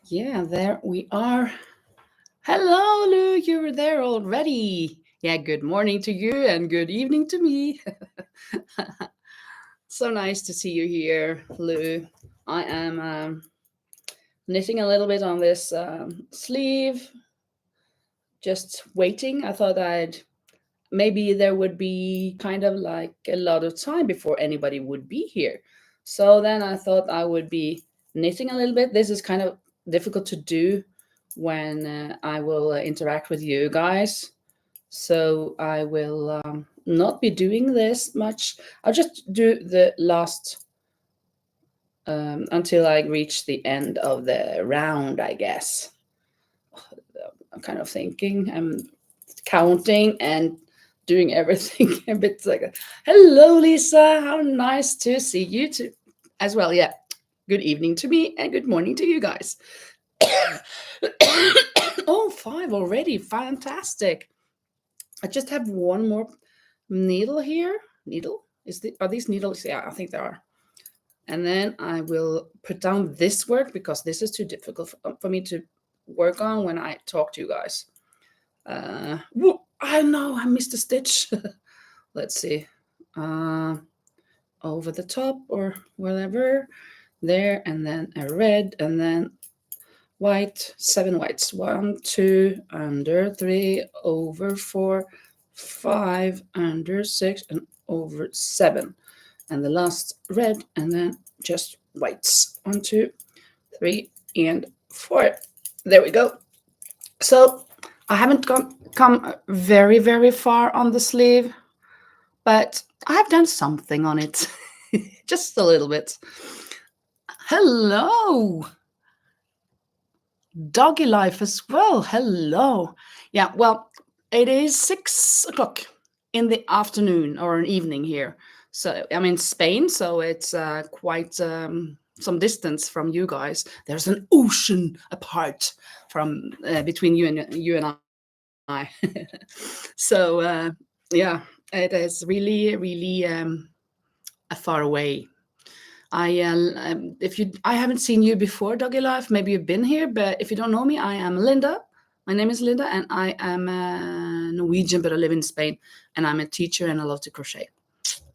Yeah, there we are. Hello, Lou. You're there already. Yeah, good morning to you and good evening to me. So nice to see you here, Lou. I am knitting a little bit on this sleeve, just waiting. I thought maybe there would be kind of like a lot of time before anybody would be here. So then I thought I would be knitting a little bit. This is kind of difficult to do when I will interact with you guys. So I will not be doing this much. I'll just do the last until I reach the end of the round, I guess. I'm kind of thinking, I'm counting and doing everything a bit like, hello, Lisa. How nice to see you too, as well. Yeah. Good evening to me and good morning to you guys. Oh, five already. Fantastic. I just have one more needle here. Needle? Are these needles? Yeah, I think they are. And then I will put down this work because this is too difficult for me to work on when I talk to you guys. I know I missed a stitch. Let's see. Uh, Over the top or whatever. There, and then a red, and then white, 7 whites. 1, 2, under 3, over 4, 5, under 6, and over 7. And the last red, and then just whites. 1, 2, 3, and 4. There we go. So I haven't come very, very far on the sleeve, but I have done something on it. Just a little bit. Hello. Doggy life as well. Hello. Yeah, well, it is 6 o'clock in the afternoon or an evening here. So I'm in Spain, so it's quite some distance from you guys. There's an ocean apart from between you and I. So yeah, it is really, really far away. I haven't seen you before, Doggy Life. Maybe you've been here, but if you don't know me, I am Linda. My name is Linda, and I am Norwegian, but I live in Spain, and I'm a teacher, and I love to crochet.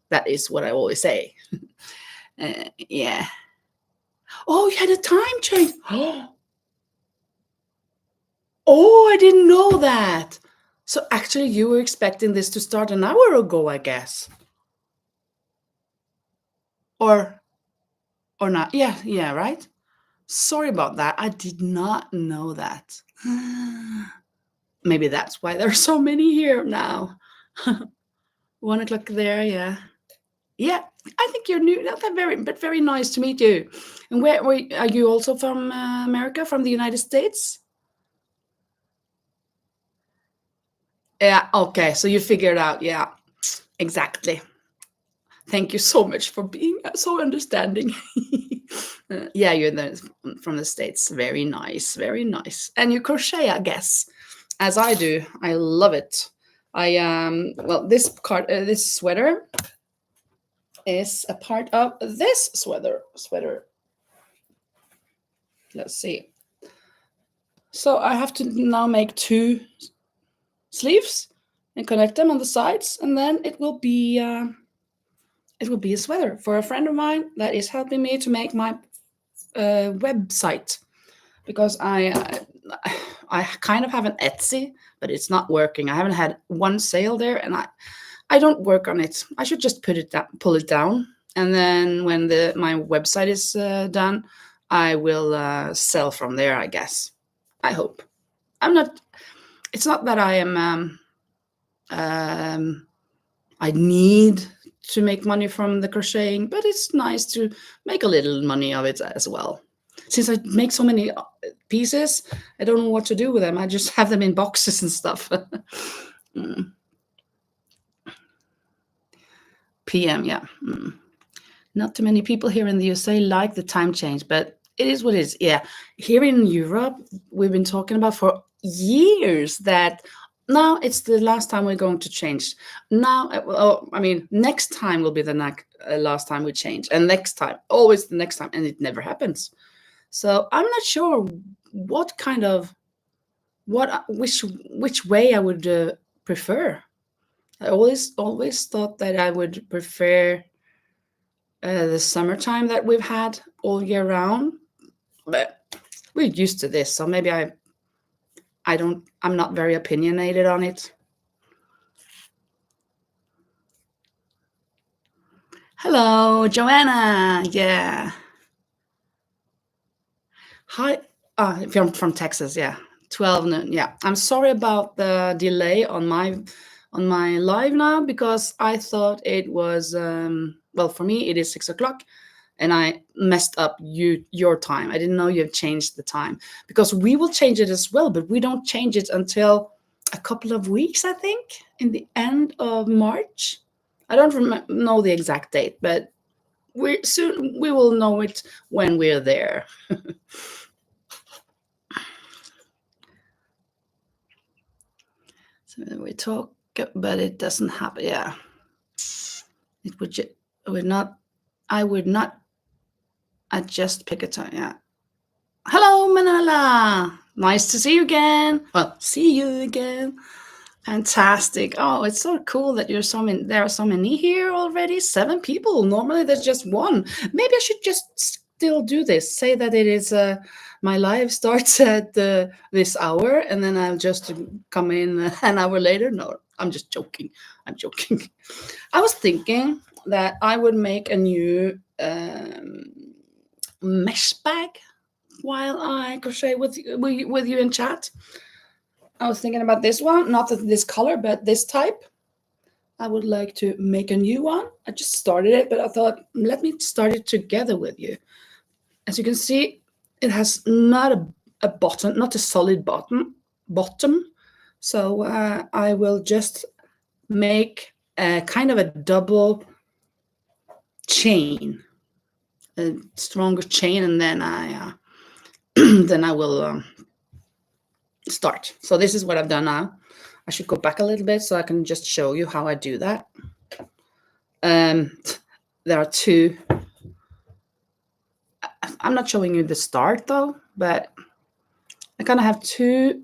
That is what I always say. Yeah. Oh, you had a time change. Oh, I didn't know that. So actually, you were expecting this to start an hour ago, I guess, or not? Yeah, yeah, right. Sorry about that. I did not know that. Maybe that's why there are so many here now. 1 o'clock there, yeah. Yeah, I think you're new. That's very nice to meet you. And where are you also from America, from the United States? Yeah, okay. So you figured out. Yeah, exactly. Thank you so much for being so understanding. Yeah, from the States. Very nice, very nice. And you crochet, I guess, as I do. I love it. Well, this sweater is a part of this sweater. Let's see. So I have to now make 2 sleeves and connect them on the sides, and then it will be a sweater for a friend of mine that is helping me to make my website, because I kind of have an Etsy, but it's not working. I haven't had one sale there, and I don't work on it. I should just pull it down, and then when my website is done, I will sell from there, I guess. I hope. I'm not. It's not that I am. I need to make money from the crocheting, but it's nice to make a little money of it as well. Since I make so many pieces, I don't know what to do with them. I just have them in boxes and stuff. PM, yeah. Not too many people here in the USA like the time change, but it is what it is. Yeah, here in Europe, we've been talking about for years that now it's the last time we're going to change. Now, I mean, next time will be the last time we change, and next time, always the next time, and it never happens. So I'm not sure what kind of which way I would prefer. I always thought that I would prefer the summertime that we've had all year round, but we're used to this, so maybe I'm not very opinionated on it. Hello, Joanna. Yeah. Hi. If you're from Texas, yeah. 12 noon. Yeah. I'm sorry about the delay on my live now because I thought it was well, for me it is 6 o'clock and I messed up your time. I didn't know you have changed the time because we will change it as well, but we don't change it until a couple of weeks, I think, in the end of March. I don't know the exact date, but we will know it when we're there. So we talk, but it doesn't happen. Yeah, it would not. I would not adjust pick a time. Yeah. Hello, Manala. Nice to see you again. Well, see you again. Fantastic. Oh, it's so cool that you're so many. There are so many here already. 7 people. Normally there's just one. Maybe I should just still do this. Say that it is my live starts at this hour, and then I'll just come in an hour later. No, I'm just joking. I'm joking. I was thinking that I would make a new mesh bag while I crochet with you in chat. I was thinking about this one, not this color, but this type. I would like to make a new one. I just started it, but I thought, let me start it together with you. As you can see, it has not a bottom, not a solid bottom. So I will just make a kind of a double chain, a stronger chain, and then I will start. So this is what I've done now. I should go back a little bit so I can just show you how I do that. There are 2. I'm not showing you the start though, but I kind of have 2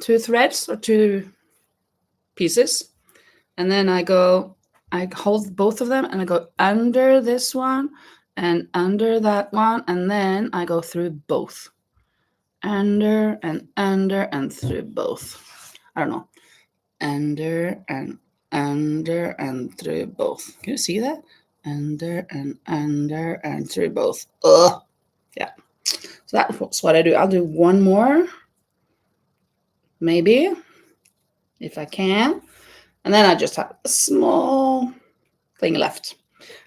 threads or 2 pieces, and then I hold both of them and I go under this one and under that one, and then I go through both, under and through both. I don't know, under and through both. Can you see that? Under and through both. Ugh. Yeah. So that's what I do. I'll do one more, maybe, if I can. And then I just have a small thing left.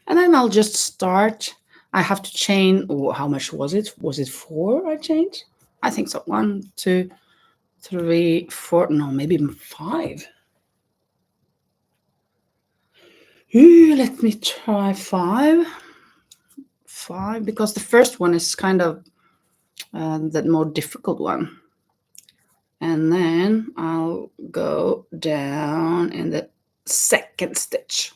And then I'll just start. I have to chain. How much was it? Was it 4 I changed? I think so. 1, 2, 3, 4. No, maybe even 5. Let me try 5. 5, because the first one is kind of the more difficult one. And then I'll go down in the second stitch.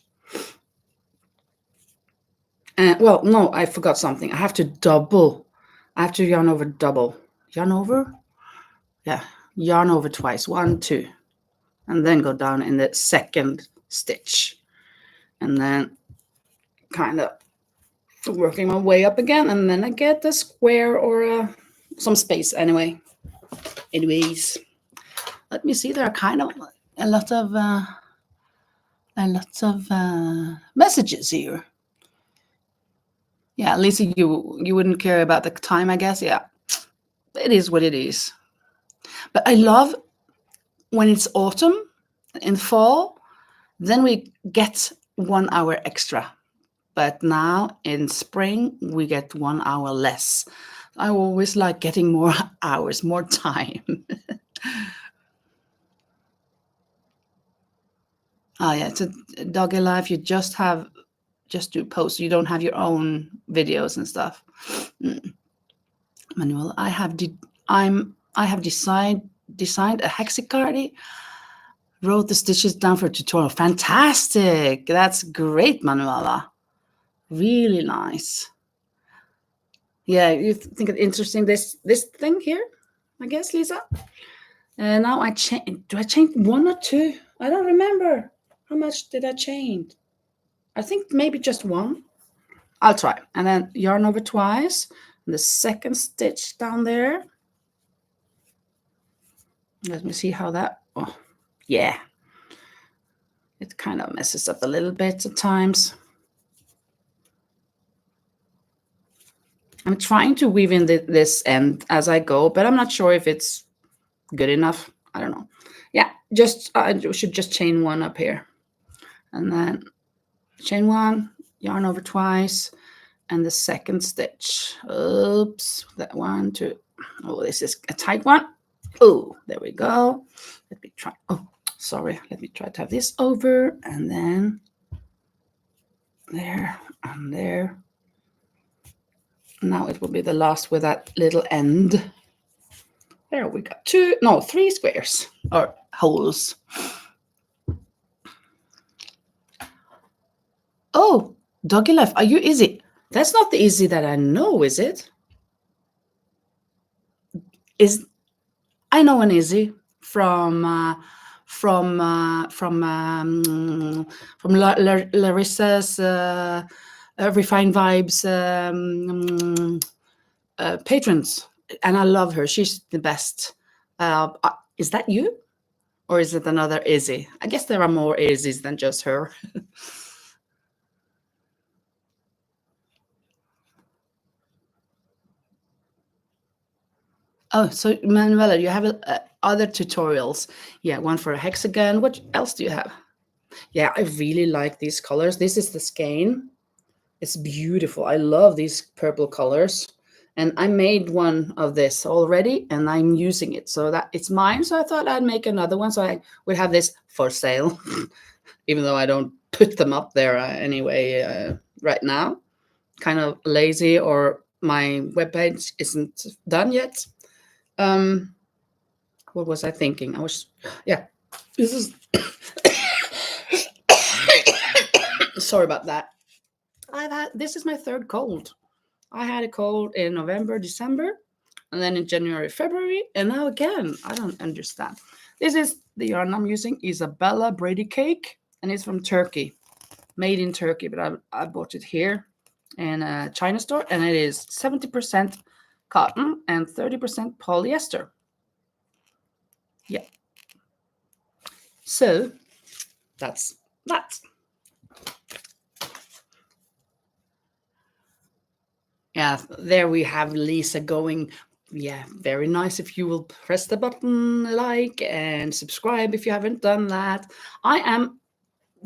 Well, no, I forgot something. I have to double. I have to yarn over double. Yarn over? Yeah, yarn over twice. 1, 2. And then go down in the second stitch. And then kind of working my way up again. And then I get a square or some space anyway. Anyways, let me see. There are kind of a lot of messages here. Yeah, Lisa, you wouldn't care about the time, I guess. Yeah, it is what it is. But I love when it's autumn and fall, then we get 1 hour extra. But now in spring, we get 1 hour less. I always like getting more hours, more time. Oh yeah, it's a doggy life. You just do posts. You don't have your own videos and stuff. Manuel, I have designed a hexacardi. Wrote the stitches down for a tutorial. Fantastic! That's great, Manuela. Really nice. Yeah, you think it's interesting, this thing here, I guess, Lisa. And now I change. Do I change one or two? I don't remember. How much did I change? I think maybe just one. I'll try. And then yarn over twice. And the second stitch down there. Let me see how that. Oh, yeah. It kind of messes up a little bit at times. I'm trying to weave in this end as I go, but I'm not sure if it's good enough. I don't know. Yeah, just I should just chain one up here. And then chain one, yarn over twice, and the second stitch. Oops, that one, two. Oh, this is a tight one. Oh, there we go. Let me try. Oh, sorry. Let me try to have this over, and then there and there. Now it will be the last with that little end. There we got three squares or holes. Oh, Doggy Life, are you Izzy? That's not the Izzy that I know, is it? I know an Izzy from Larissa's Refined Vibes patrons, and I love her. She's the best. Is that you, or is it another Izzy? I guess there are more Izzies than just her. Oh, so Manuela, you have other tutorials. Yeah, one for a hexagon. What else do you have? Yeah, I really like these colors. This is the skein. It's beautiful. I love these purple colors. And I made one of this already, and I'm using it. So that it's mine. So I thought I'd make another one. So I would have this for sale, even though I don't put them up there anyway right now. Kind of lazy, or my webpage isn't done yet. What was I thinking? This is sorry about that. This is my third cold. I had a cold in November, December, and then in January, February, and now again. I don't understand. This is the yarn I'm using, Isabella Brady Cake, and it's from Turkey, made in Turkey, but I bought it here in a China store, and it is 70% cotton and 30% polyester. Yeah. So that's that. Yeah, there we have Lisa going. Yeah, very nice. If you will press the button like and subscribe if you haven't done that. I am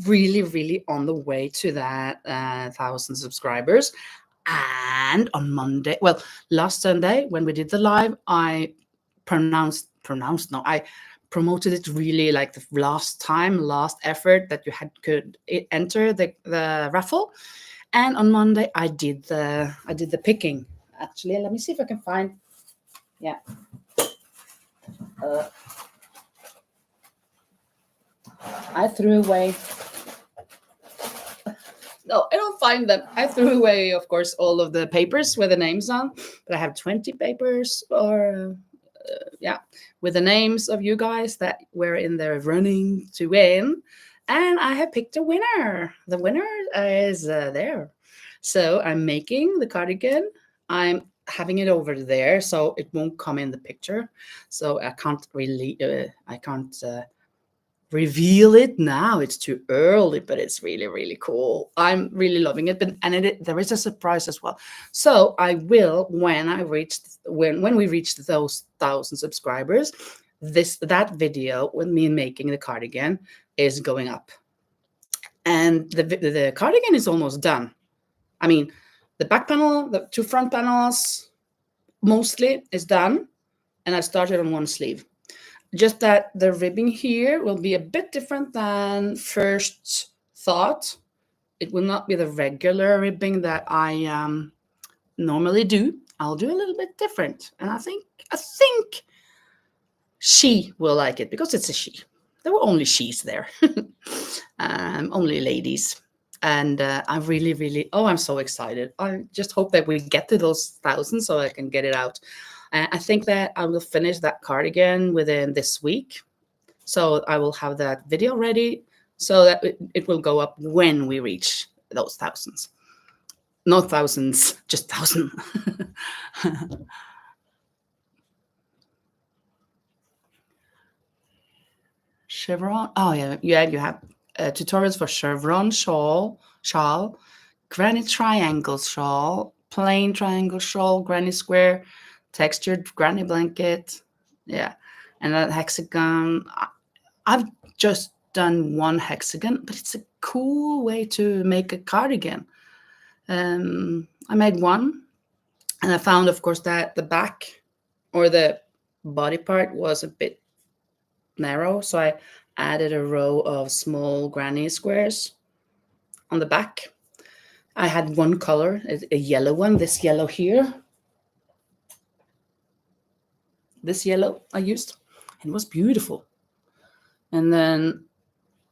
really, really on the way to that 1,000 subscribers. And on Monday, well, last Sunday when we did the live, I I promoted it really like the last effort that you could enter the raffle. And on Monday I did the picking. Actually, let me see if I can find. Yeah. I threw away. No, I don't find them. I threw away, of course, all of the papers with the names on, but I have 20 papers, or with the names of you guys that were in the running to win, and I have picked a winner. The winner is there. So I'm making the cardigan. I'm having it over there, so it won't come in the picture. So I can't really, reveal it now. It's too early, but it's really, really cool. I'm really loving it. There is a surprise as well. So I will, when we reach those 1,000 subscribers, that video with me making the cardigan is going up. And the cardigan is almost done. I mean, the back panel, the two front panels, mostly is done. And I started on one sleeve. Just that the ribbing here will be a bit different than first thought. It will not be the regular ribbing that I normally do. I'll do a little bit different. And I think she will like it, because it's a she. There were only she's there. Only ladies. And I really, really, oh, I'm so excited. I just hope that we get to those 1,000 so I can get it out. I think that I will finish that cardigan within this week. So I will have that video ready so that it will go up when we reach those thousands. Not thousands, just 1,000. Chevron. Oh yeah, yeah. You have tutorials for chevron shawl, granny triangle shawl, plain triangle shawl, granny square, textured granny blanket. Yeah, and that hexagon. I've just done one hexagon, but it's a cool way to make a cardigan. I made one, and I found, of course, that the back or the body part was a bit narrow, so I added a row of small granny squares on the back. I had one color, a yellow one, this yellow here. This yellow I used. It was beautiful. And then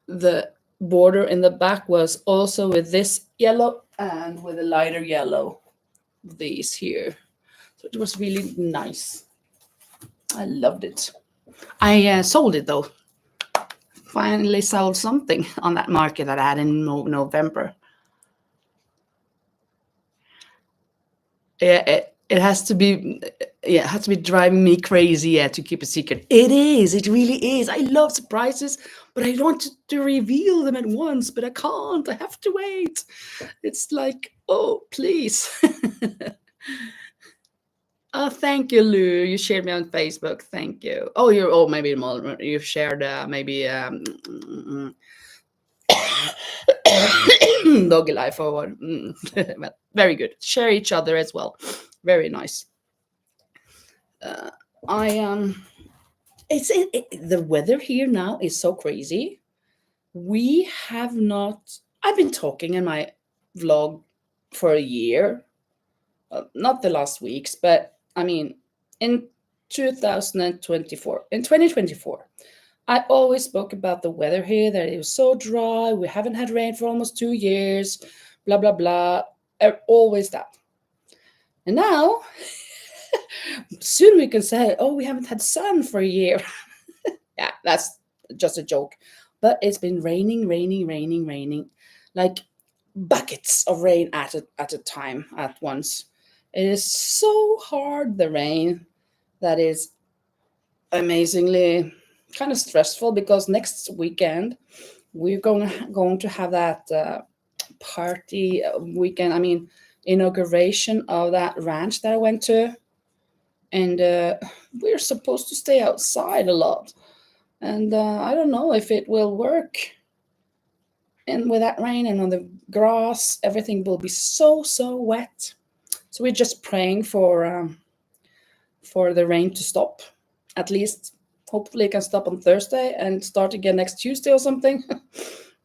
the border in the back was also with this yellow and with a lighter yellow. These here. So it was really nice. I loved it. I sold it though. Finally sold something on that market that I had in November. Yeah, it has to be, yeah, it has to be driving me crazy, yeah, to keep a secret. It is, it really is. I love surprises, but I want to reveal them at once, but I can't. I have to wait. It's like, oh, please. Oh, thank you, Lou. You shared me on Facebook. Thank you. Oh, you're, oh, maybe you shared maybe doggy life or what. Well, very good. Share each other as well. Very nice. I the weather here now is so crazy. We have not. I've been talking in my vlog for a year, not the last weeks, but I mean, in 2024, in 2024, I always spoke about the weather here, that it was so dry. We haven't had rain for almost 2 years. Blah blah blah. Always that. And now, soon we can say, oh, we haven't had sun for a year. Yeah, that's just a joke. But it's been raining, raining, raining, raining, like buckets of rain at a time at once. It is so hard, the rain, that is amazingly kind of stressful, because next weekend we're going to have that party weekend. I mean, inauguration of that ranch that I went to, and we're supposed to stay outside a lot. And I don't know if it will work. And with that rain and on the grass, everything will be so wet. So we're just praying for the rain to stop. At least, hopefully, it can stop on Thursday and start again next Tuesday or something.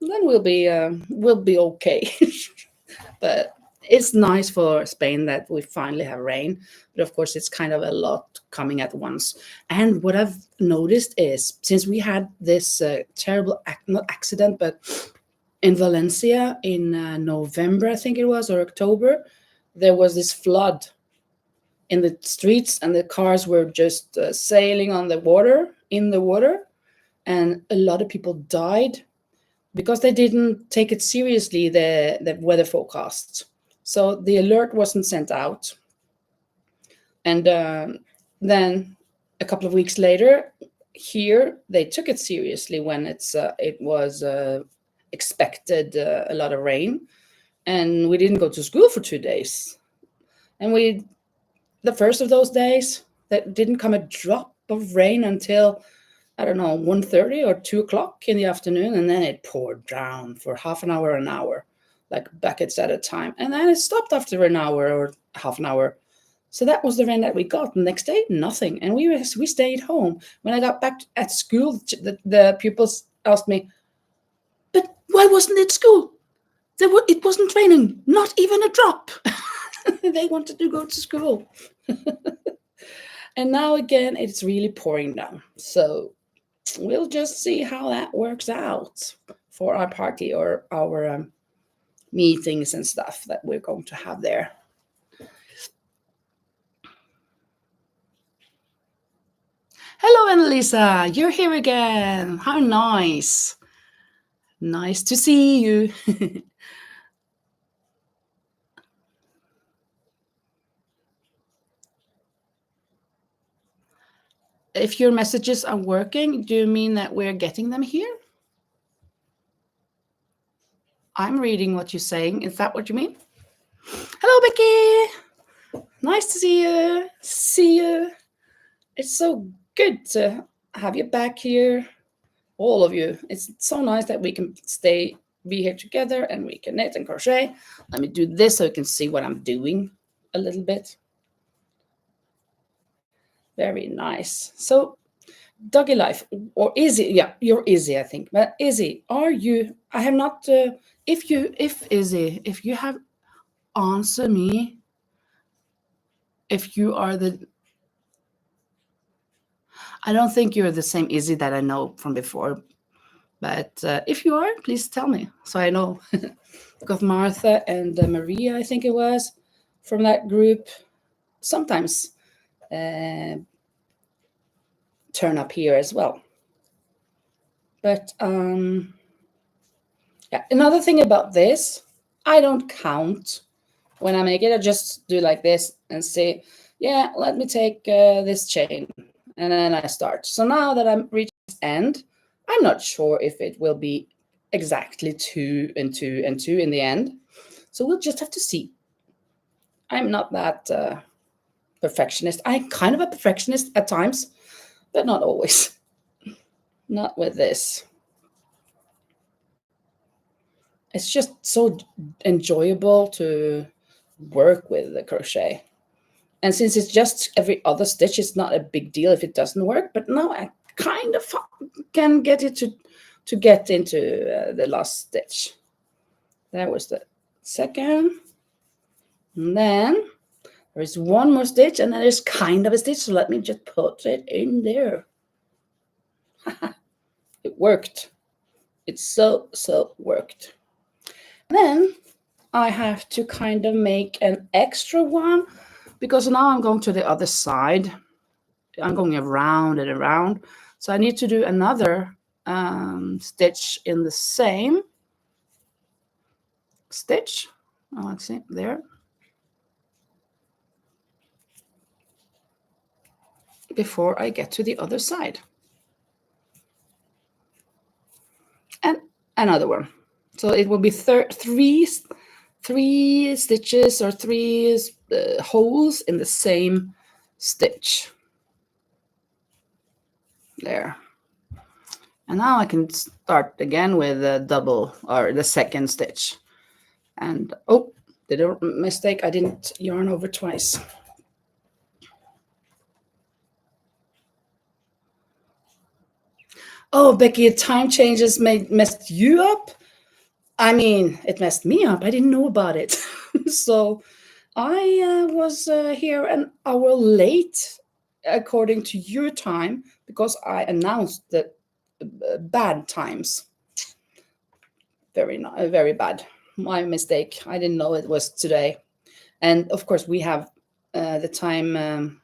Then we'll be okay. But it's nice for Spain that we finally have rain. But of course, it's kind of a lot coming at once. And what I've noticed is, since we had this terrible not accident, but in Valencia in November, I think it was, or October, there was this flood in the streets, and the cars were just sailing on the water, in the water, and a lot of people died because they didn't take it seriously, the weather forecasts. So the alert wasn't sent out, and then a couple of weeks later, here they took it seriously when it was expected a lot of rain, and we didn't go to school for 2 days. And the first of those days, that didn't come a drop of rain until, I don't know, 1:30 or 2 o'clock in the afternoon, and then it poured down for half an hour, like buckets at a time, and then it stopped after an hour or half an hour. So that was the rain that we got. The next day, nothing, and we stayed home. When I got back at school, the pupils asked me, "But why wasn't it school? It wasn't raining, not even a drop." They wanted to go to school. And now again, it's really pouring down. So we'll just see how that works out for our party, or our meetings and stuff that we're going to have there. Hello, Annalisa, you're here again. How nice. Nice to see you. If your messages are working, do you mean that we're getting them here? I'm reading what you're saying. Is that what you mean? Hello, Becky. Nice to see you. See you. It's so good to have you back here, all of you. It's so nice that we can be here together and we can knit and crochet. Let me do this so you can see what I'm doing a little bit. Very nice. So, Doggy Life, or Izzy, yeah, you're Izzy, I think. But Izzy, are you? I have not. If Izzy, if you have answer me, if you are the, I don't think you're the same Izzy that I know from before. But if you are, please tell me so I know. Because Martha and Maria, I think it was, from that group, sometimes turn up here as well. But yeah, another thing about this, I don't count when I make it. I just do like this and say, yeah, let me take this chain. And then I start. So now that I'm reaching this end, I'm not sure if it will be exactly 2 and 2 and 2 in the end. So we'll just have to see. I'm not that perfectionist. I'm kind of a perfectionist at times, but not always. Not with this. It's just so enjoyable to work with the crochet. And since it's just every other stitch, it's not a big deal if it doesn't work. But now I kind of can get it to get into the last stitch. That was the second. And then there is one more stitch, and then there's kind of a stitch. So let me just put it in there. It worked. It so worked. And then I have to kind of make an extra one because now I'm going to the other side. I'm going around and around. So I need to do another stitch in the same stitch. Oh, let's see, there. Before I get to the other side. And another one. So it will be three stitches or three holes in the same stitch. There. And now I can start again with the double or the second stitch. And oh, did a mistake. I didn't yarn over twice. Oh, Becky, time changes messed you up. I mean, it messed me up. I didn't know about it. So I was here an hour late according to your time because I announced the bad times. Very bad. My mistake. I didn't know it was today. And of course, we have the time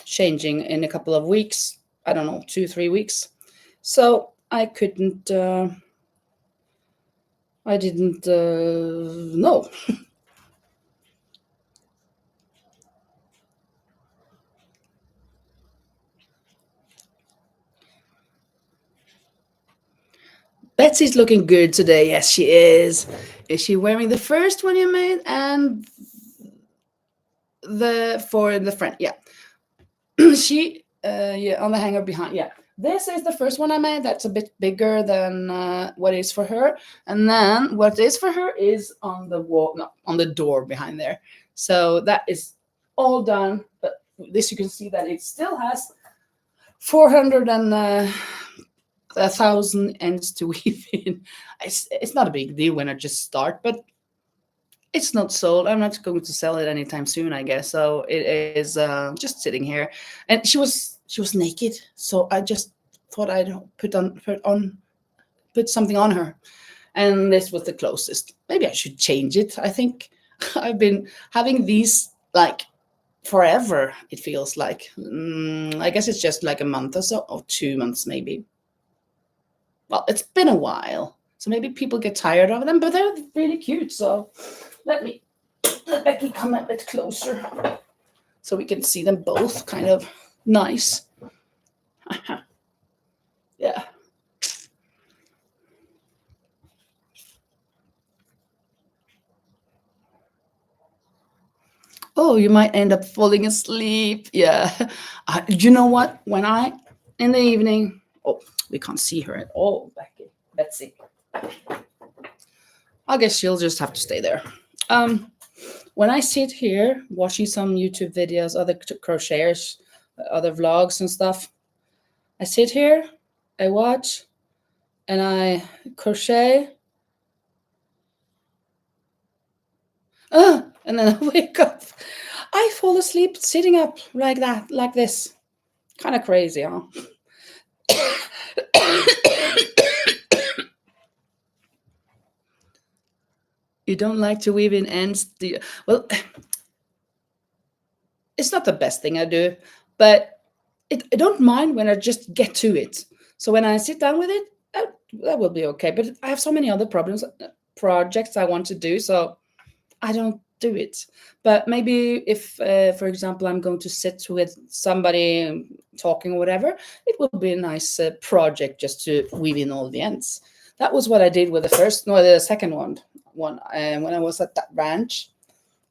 changing in a couple of weeks. I don't know, 2-3 weeks. So I couldn't. I didn't know. Betsy's looking good today. Yes, she is. Is she wearing the first one you made and for the front? Yeah. She yeah, on the hanger behind. Yeah. This is the first one I made. That's a bit bigger than what is for her. And then what is for her is on the wall, no, on the door behind there. So that is all done. But this you can see that it still has 400 and 1,000 ends to weave in. It's not a big deal when I just start, but it's not sold. I'm not going to sell it anytime soon, I guess. So it is just sitting here. And she was naked, so I just thought I'd put something on her. And this was the closest. Maybe I should change it. I think I've been having these like forever, it feels like. I guess it's just like a month or so, or 2 months maybe. Well, it's been a while, so maybe people get tired of them, but they're really cute. So let Becky come a bit closer so we can see them both kind of nice. Yeah. Oh, you might end up falling asleep. Yeah. You know what? In the evening, oh, we can't see her at all, Becky. Betsy. I guess she'll just have to stay there. When I sit here watching some YouTube videos, other crocheters, other vlogs and stuff, I sit here, I watch, and I crochet. And then I wake up. I fall asleep sitting up like that, like this. Kind of crazy, huh? You don't like to weave in ends, do you? Well, it's not the best thing I do, but I don't mind when I just get to it. So when I sit down with it, that will be okay. But I have so many other projects I want to do, so I don't do it. But maybe if, for example, I'm going to sit with somebody talking or whatever, it will be a nice project just to weave in all the ends. That was what I did with the second one. When I was at that ranch,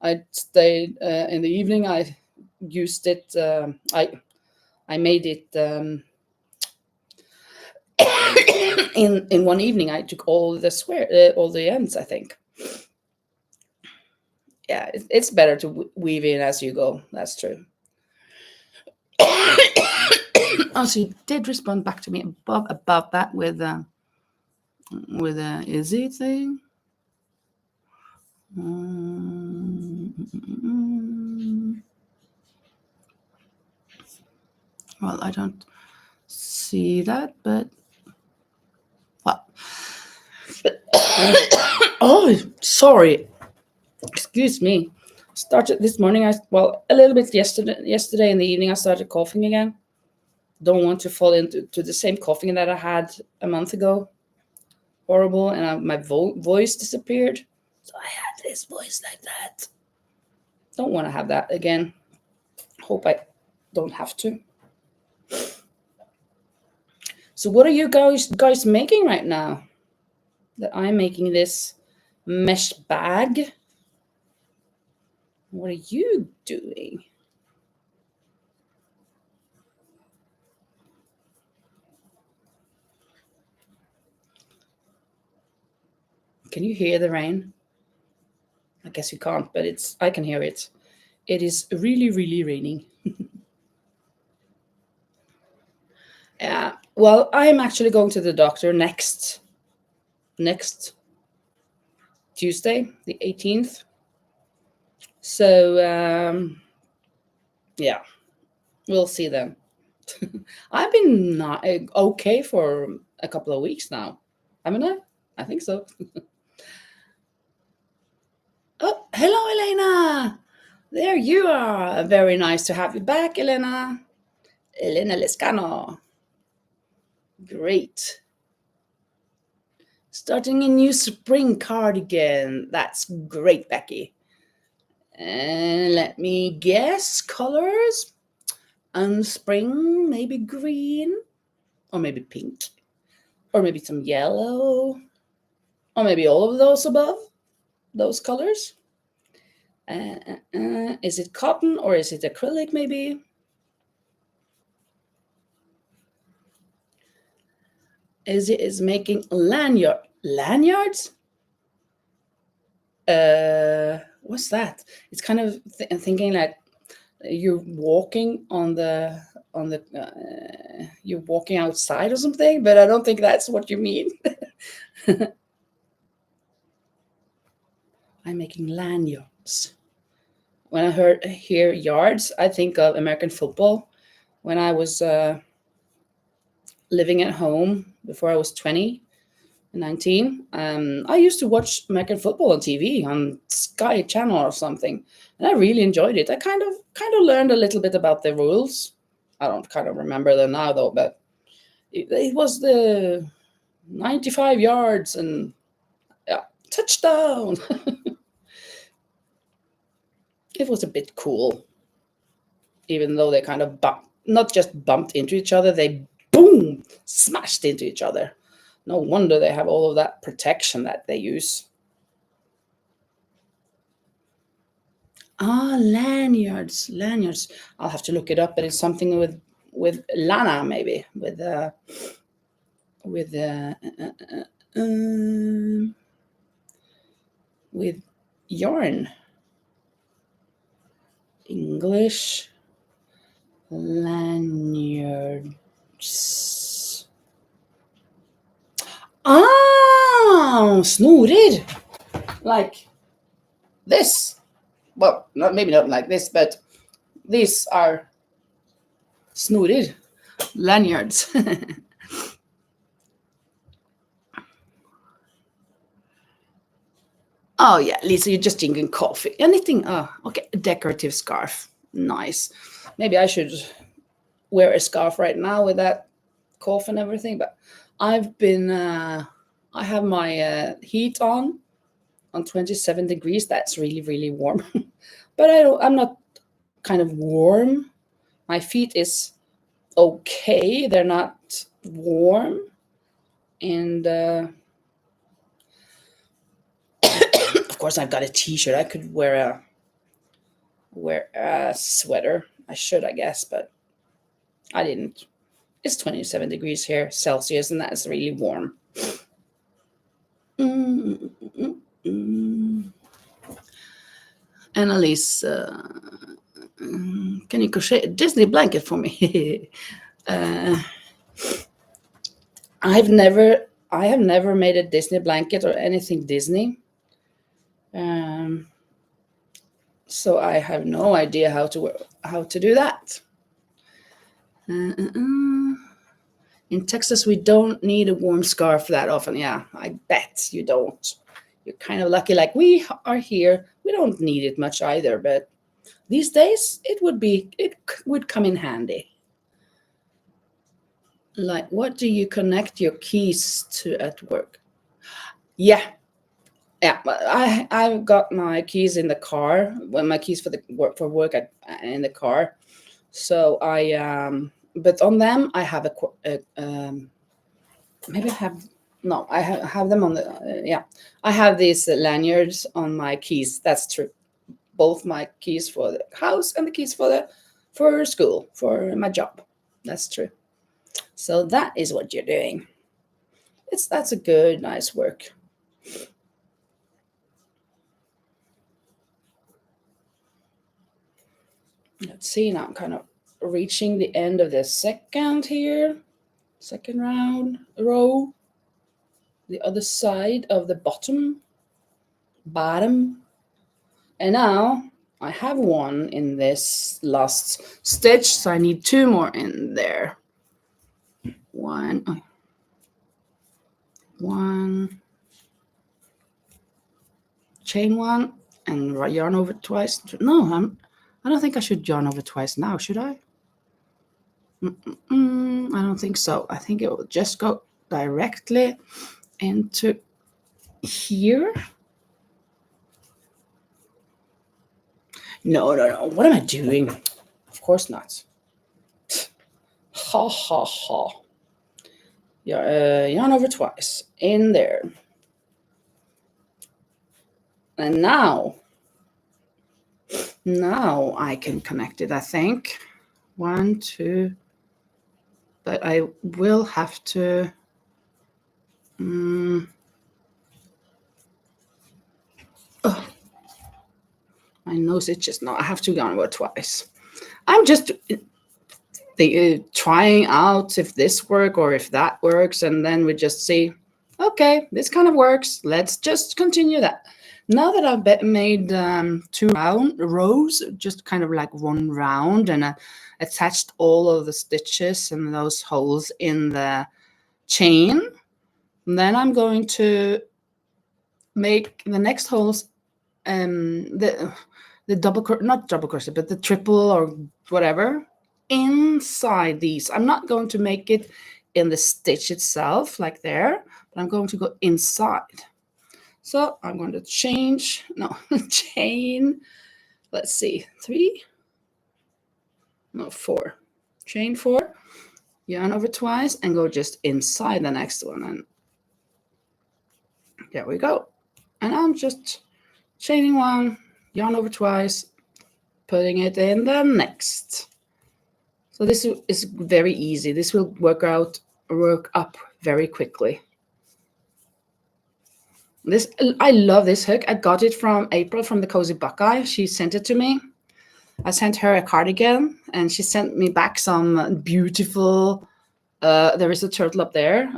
I stayed in the evening. I used it. I made it in one evening. I took all the ends, I think. Yeah, it's better to weave in as you go. That's true. Oh, she did respond back to me about that with a Izzy thing. Well, I don't see that, but what? Oh, sorry. Excuse me. Started this morning. A little bit yesterday in the evening. I started coughing again. Don't want to fall into the same coughing that I had a month ago. Horrible, and my voice disappeared. So I had this voice like that. Don't want to have that again. Hope I don't have to. So what are you guys making right now? That I'm making this mesh bag. What are you doing? Can you hear the rain? I guess you can't, but I can hear it. It is really, really raining. Yeah. Well, I'm actually going to the doctor next Tuesday, the 18th. So yeah, we'll see then. I've been not okay for a couple of weeks now, haven't I? I think so. Oh, hello, Elena. There you are. Very nice to have you back, Elena. Elena Lescano. Great. Starting a new spring cardigan. That's great, Becky. And let me guess, colors. Spring, maybe green, or maybe pink, or maybe some yellow, or maybe all of those above, those colors. Is it cotton or is it acrylic, maybe? Is making lanyards? What's that? It's kind of thinking like you're walking you're walking outside or something, but I don't think that's what you mean. I'm making lanyards. When I hear yards, I think of American football. When I was living at home before I was 20, 19. I used to watch American football on TV on Sky Channel or something, and I really enjoyed it. I kind of learned a little bit about the rules. I don't kind of remember them now though, but it was the 95 yards and yeah, touchdown. It was a bit cool, even though they kind of not just bumped into each other, they boom smashed into each other. No wonder they have all of that protection that they use. Ah, lanyards. I'll have to look it up, but it's something with lana, maybe with with yarn. English lanyards. Ah, snorer, like this. Well, maybe not like this, but these are snorer lanyards. Oh yeah, Lisa, you're just drinking coffee. Anything? Oh, okay. A decorative scarf. Nice. Maybe I should wear a scarf right now with that cough and everything. But I've been. I have my heat on 27 degrees. That's really really warm. But I'm not kind of warm. My feet is okay. They're not warm, and of course I've got a t-shirt. I could wear a sweater. I should, I guess, but I didn't. It's 27 degrees here Celsius, and that's really warm. Annalise, can you crochet a Disney blanket for me? I have never made a Disney blanket or anything Disney. So I have no idea how to do that. In Texas, we don't need a warm scarf that often. Yeah, I bet you don't. You're kind of lucky. Like we are here, we don't need it much either. But these days, it would come in handy. Like, what do you connect your keys to at work? Yeah, I've got my keys in the car. Well, my keys for work in the car. So but on them I have maybe I have no, I have them on the yeah. I have these lanyards on my keys. That's true. Both my keys for the house and the keys for school for my job. That's true. So that is what you're doing. That's a good, nice work. Let's see, now I'm kind of reaching the end of the second row, the other side of the bottom, and now I have one in this last stitch, so I need two more in there. One, chain one, and yarn over twice. No, I don't think I should yarn over twice now, should I? I don't think so. I think it will just go directly into here. No. What am I doing? Of course not. Ha ha ha. Yarn over twice in there. And now I can connect it, I think. 1, 2. But I will have to. My nose itches. No, I have to yarn over twice. I'm just trying out if this works or if that works, and then we just see, okay, this kind of works. Let's just continue that. Now that I've made 2 rows, just kind of like one round, and attached all of the stitches and those holes in the chain, And then I'm going to make the next holes, the not double crochet, but the triple or whatever inside these. I'm not going to make it in the stitch itself like there, but I'm going to go inside. So I'm going to chain, let's see, 4, chain 4, yarn over twice, and go just inside the next one. And there we go. And I'm just chaining 1, yarn over twice, putting it in the next. So this is very easy. This will work up very quickly. I love this hook. I got it from April from the Cozy Buckeye. She sent it to me. I sent her a cardigan, and she sent me back some beautiful. There is a turtle up there.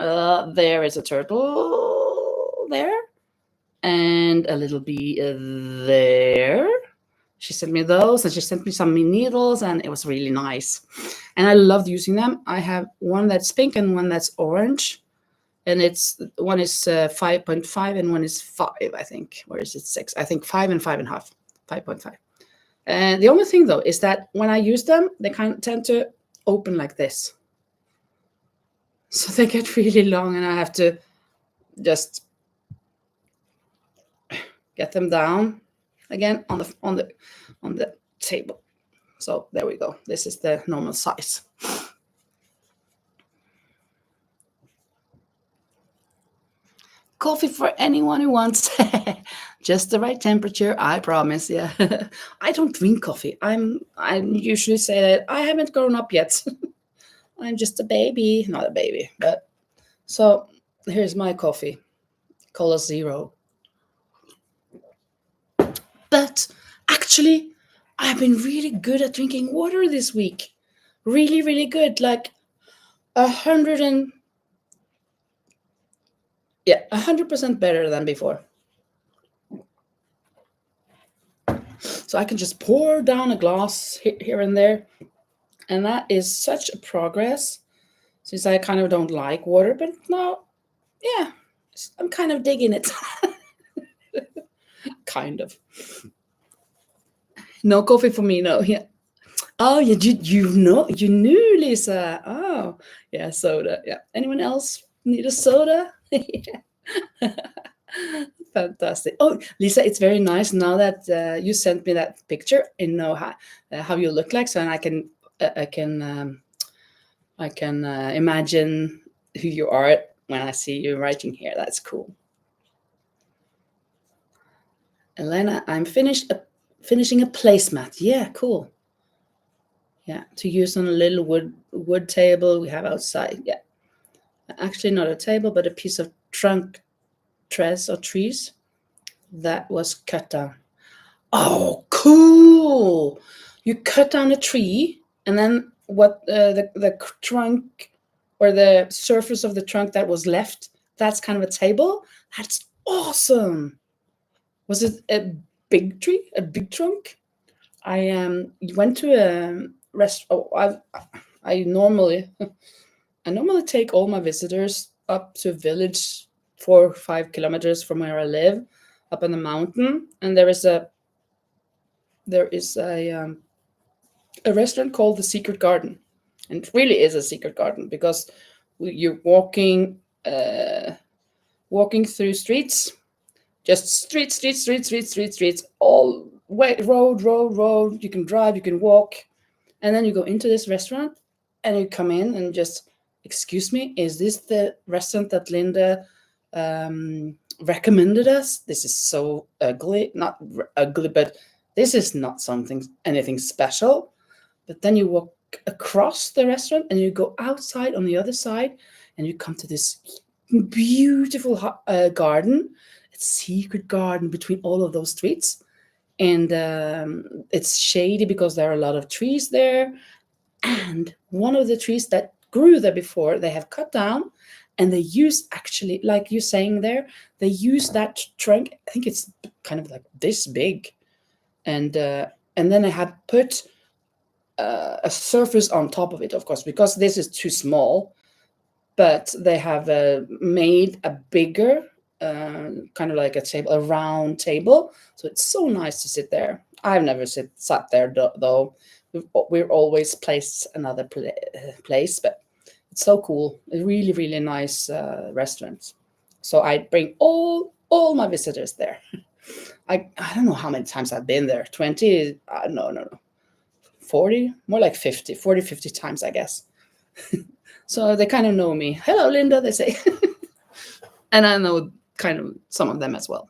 There is a turtle there, and a little bee there. She sent me those, and she sent me some needles, and it was really nice. And I loved using them. I have one that's pink and one that's orange. And one is 5.5 and one is 5, I think. Or is it 6? I think 5 and 5.5. 5.5. And the only thing, though, is that when I use them, they kind of tend to open like this. So they get really long, and I have to just get them down again on the table. So there we go. This is the normal size. Coffee for anyone who wants. Just the right temperature, I promise. Yeah. I don't drink coffee. I usually say that I haven't grown up yet. I'm just a baby. Not a baby, but so here's my coffee. Color 0. But actually, I've been really good at drinking water this week. Really, really good. Like 100% better than before. So I can just pour down a glass here and there. And that is such a progress, since I kind of don't like water. But now, yeah, I'm kind of digging it. Kind of. No coffee for me, no. Yeah. Oh, yeah, you knew, Lisa. Oh, yeah, soda. Yeah. Anyone else need a soda? Fantastic. Oh, Lisa, it's very nice now that you sent me that picture and know how you look like, so I can imagine who you are when I see you writing here. That's cool. Elena, I'm finishing a placemat. Yeah, cool. Yeah, to use on a little wood table we have outside. Yeah, actually not a table, but a piece of trunk trees or trees that was cut down. Oh, cool! You cut down a tree, and then what the trunk or the surface of the trunk that was left, that's kind of a table. That's awesome. Was it a big tree, a big trunk? I went to a rest. Oh, I normally take all my visitors up to a village 4 or 5 kilometers from where I live, up in the mountain, and there is a restaurant called the Secret Garden, and it really is a secret garden because you're walking through streets, just streets, all way road. You can drive, you can walk, and then you go into this restaurant, and you come in and just, excuse me, is this the restaurant that Linda recommended us? This is so ugly, not ugly, but this is not anything special. But then you walk across the restaurant and you go outside on the other side, and you come to this beautiful garden. It's a secret garden between all of those streets, and it's shady because there are a lot of trees there. And one of the trees that grew there before, they have cut down, and they use, actually, like you're saying there, they use that trunk. I think it's kind of like this big, and then they have put a surface on top of it, of course, because this is too small. but they have made a bigger, kind of like a table, a round table. So it's so nice to sit there. I've never sat there though. We're always placed another place, but it's so cool. A really, really nice restaurant. So I bring all my visitors there. I don't know how many times I've been there. 20? No. 40? More like 50. 40, 50 times, I guess. So they kind of know me. Hello, Linda, they say. And I know kind of some of them as well.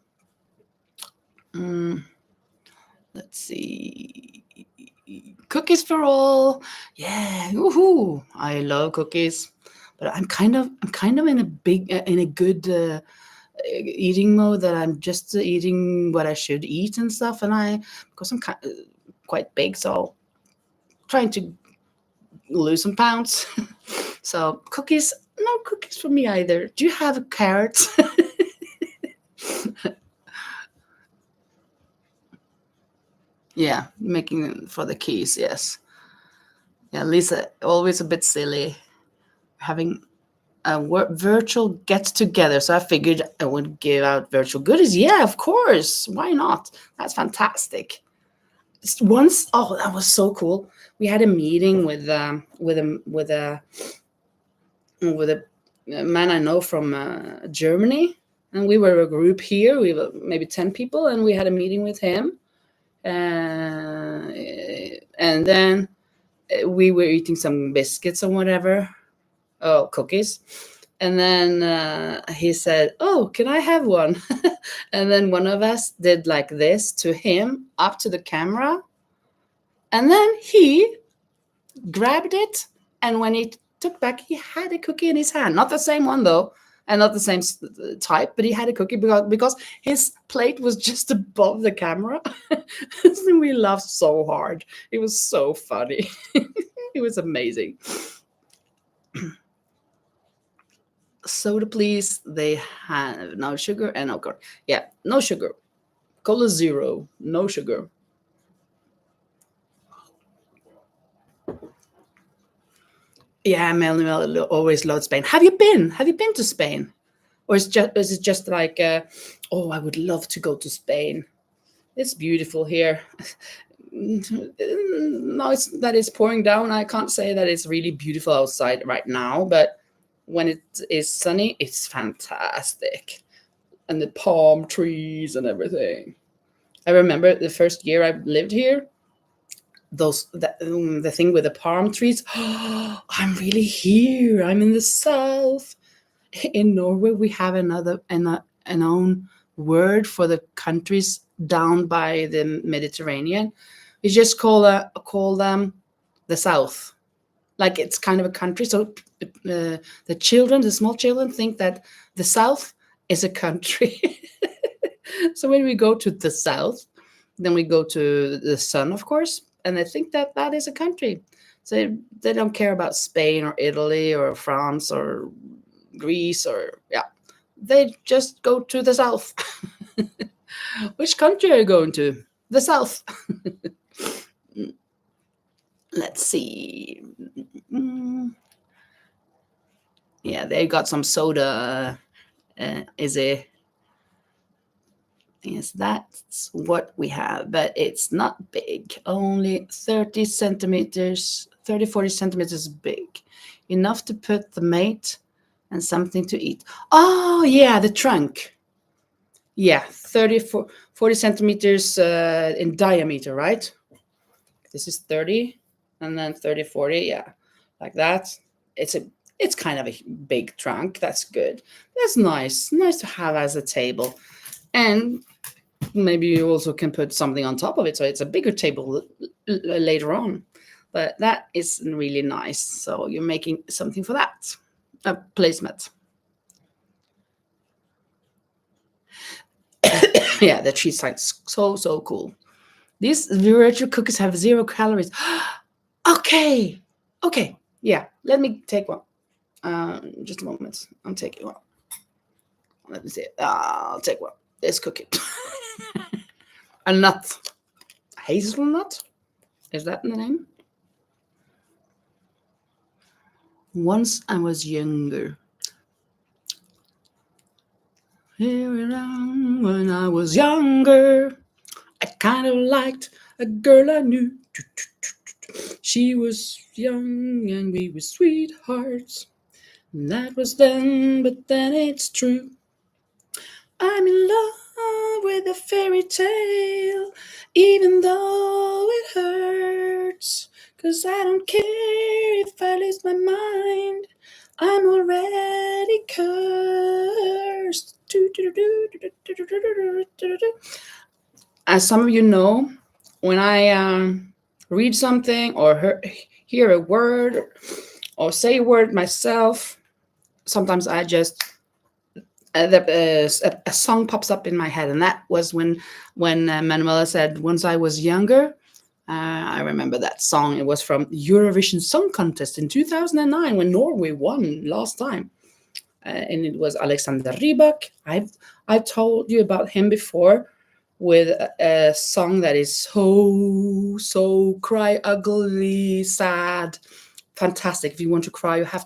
Let's see. Cookies for all. Yeah, woohoo. I love cookies. But I'm kind of in a good eating mode, that I'm just eating what I should eat and stuff. And because I'm quite big, so trying to lose some pounds. So cookies, no cookies for me either. Do you have carrots? Yeah, making for the keys. Yes. Yeah, Lisa, always a bit silly having a virtual get together. So I figured I would give out virtual goodies. Yeah, of course. Why not? That's fantastic. Once, oh, that was so cool. We had a meeting with a man I know from Germany, and we were a group here. We were maybe 10 people, and we had a meeting with him. And then we were eating some biscuits or whatever, oh, cookies. And then he said, "Oh, can I have one?" And then one of us did like this to him, up to the camera, and then he grabbed it, and when he took back, he had a cookie in his hand. Not the same one though, and not the same type, but he had a cookie because his plate was just above the camera. And we laughed so hard. It was so funny. It was amazing. Soda, please. They have no sugar and no cola. Yeah, no sugar. Cola zero, no sugar. Yeah, Mel always loved Spain. Have you been? Have you been to Spain? Or is it just like, oh, I would love to go to Spain. It's beautiful here. No, it's that it's pouring down. I can't say that it's really beautiful outside right now, but when it is sunny, it's fantastic. And the palm trees and everything. I remember the first year I lived here, the thing with the palm trees. Oh, I'm really here. I'm in the south. In Norway, we have an own word for the countries down by the Mediterranean. We just call them the South. Like it's kind of a country. So the small children, think that the South is a country. So when we go to the South, then we go to the sun, of course, and they think that that is a country. So they don't care about Spain or Italy or France or Greece, or yeah, they just go to the south. Which country are you going to? The south. Let's see. Mm, yeah, they got some soda. Is it? Yes, that's what we have, but it's not big. Only 30 centimeters, 30, 40 centimeters big. Enough to put the mate and something to eat. Oh, yeah, the trunk. Yeah, 30, 40 centimeters in diameter, right? This is 30, and then 30, 40, yeah, like that. It's kind of a big trunk. That's good. That's nice to have as a table. And maybe you also can put something on top of it, so it's a bigger table later on. But that is really nice. So you're making something for that, a placemat. Yeah, the cheese side's so cool. These virtual cookies have 0 calories. Okay. Okay. Yeah. Let me take one. Just a moment. I'm taking one. Let me see. I'll take one. This cookie. A nut. Hazelnut? Is that the name? Once I was younger. Here and now, when I was younger, I kind of liked a girl I knew. She was young and we were sweethearts. And that was then, but then it's true. I'm in love with a fairy tale, even though it hurts. 'Cause I don't care if I lose my mind. I'm already cursed. As some of you know, when I read something or hear a word or say a word myself, sometimes I just a song pops up in my head, and that was when Manuela said, "Once I was younger." I remember that song. It was from Eurovision Song Contest in 2009 when Norway won last time, and it was Alexander Rybak. I've told you about him before with a song that is so cry ugly sad fantastic. If you want to cry, you have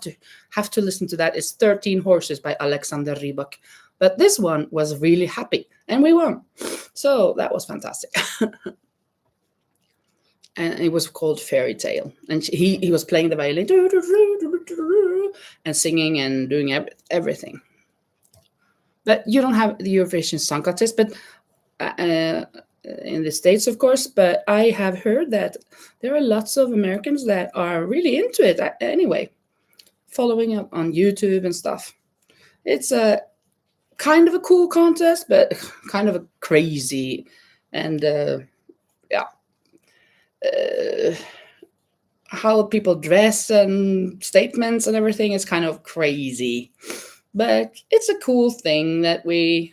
to listen to that. It's 13 Horses by Alexander Rybak. But this one was really happy, and we won. So that was fantastic. And it was called Fairy Tale. And he was playing the violin and singing and doing everything. But you don't have the Eurovision Song Contest, but in the States, of course. But I have heard that there are lots of Americans that are really into it anyway, following up on YouTube and stuff. It's a kind of a cool contest, but kind of a crazy and yeah. How people dress and statements and everything is kind of crazy, but it's a cool thing that we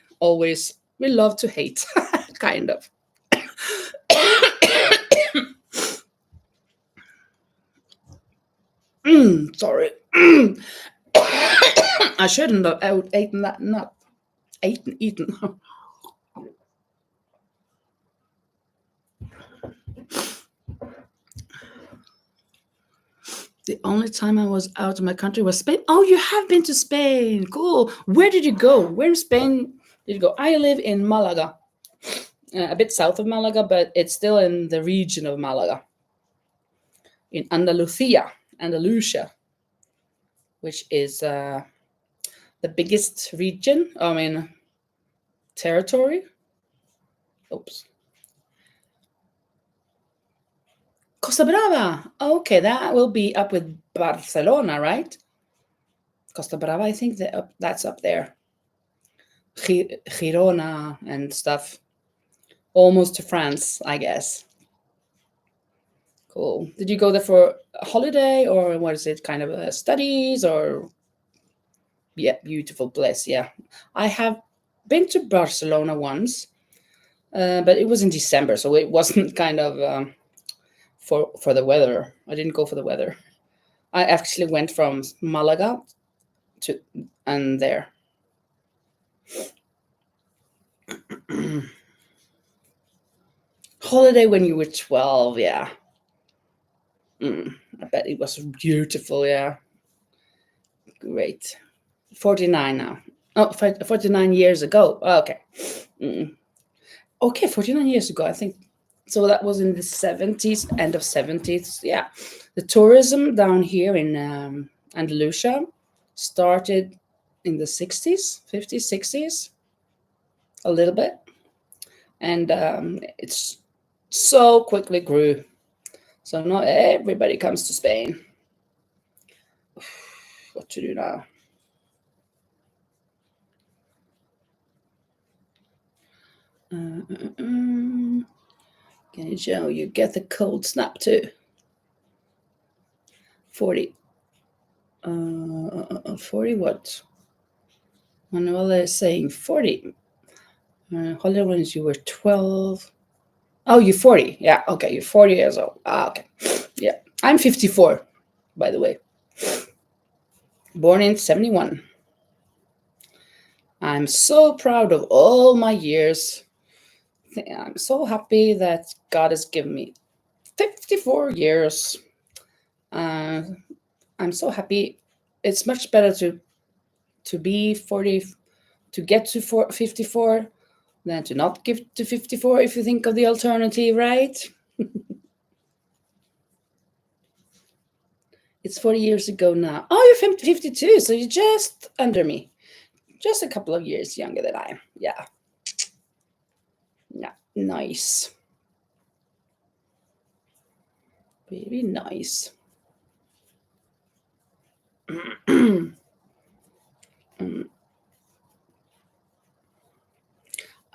love to hate, kind of. Sorry. I shouldn't have eaten that nut. Eaten. The only time I was out of my country was Spain. Oh, you have been to Spain. Cool. Where did you go? Where in Spain did you go? I live in Malaga, a bit south of Malaga, but it's still in the region of Malaga, in Andalusia, which is the biggest region, territory. Oops. Costa Brava. Okay, that will be up with Barcelona, right? Costa Brava, I think that's up there. Girona and stuff. Almost to France, I guess. Cool. Did you go there for a holiday, or was it kind of studies, or? Yeah, beautiful place. Yeah, I have been to Barcelona once, but it was in December, so it wasn't kind of for the weather. I didn't go for the weather. I actually went from Malaga to and there. Holiday when you were 12, yeah. I bet it was beautiful, yeah. Great. 49 now. Oh, 49 years ago. Oh, okay. Okay, 49 years ago, I think. So that was in the 70s, end of 70s. Yeah. The tourism down here in Andalusia started in the 60s, 50s, 60s, a little bit. And it's so quickly grew. So not everybody comes to Spain. What to do now? Can you show you get the cold snap too? 40. 40 what? Manuela is saying 40. Holiday when you were 12. Oh, you're 40. Yeah, okay, you're 40 years old. Okay. Yeah. I'm 54, by the way. Born in 71. I'm so proud of all my years. I'm so happy that God has given me 54 years. I'm so happy it's much better to be 40, to get to 54 than to not give to 54 if you think of the alternative, right? It's 40 years ago now. Oh, you're 52, so you're just under me. Just a couple of years younger than I am. Yeah. Yeah, nice. Very nice.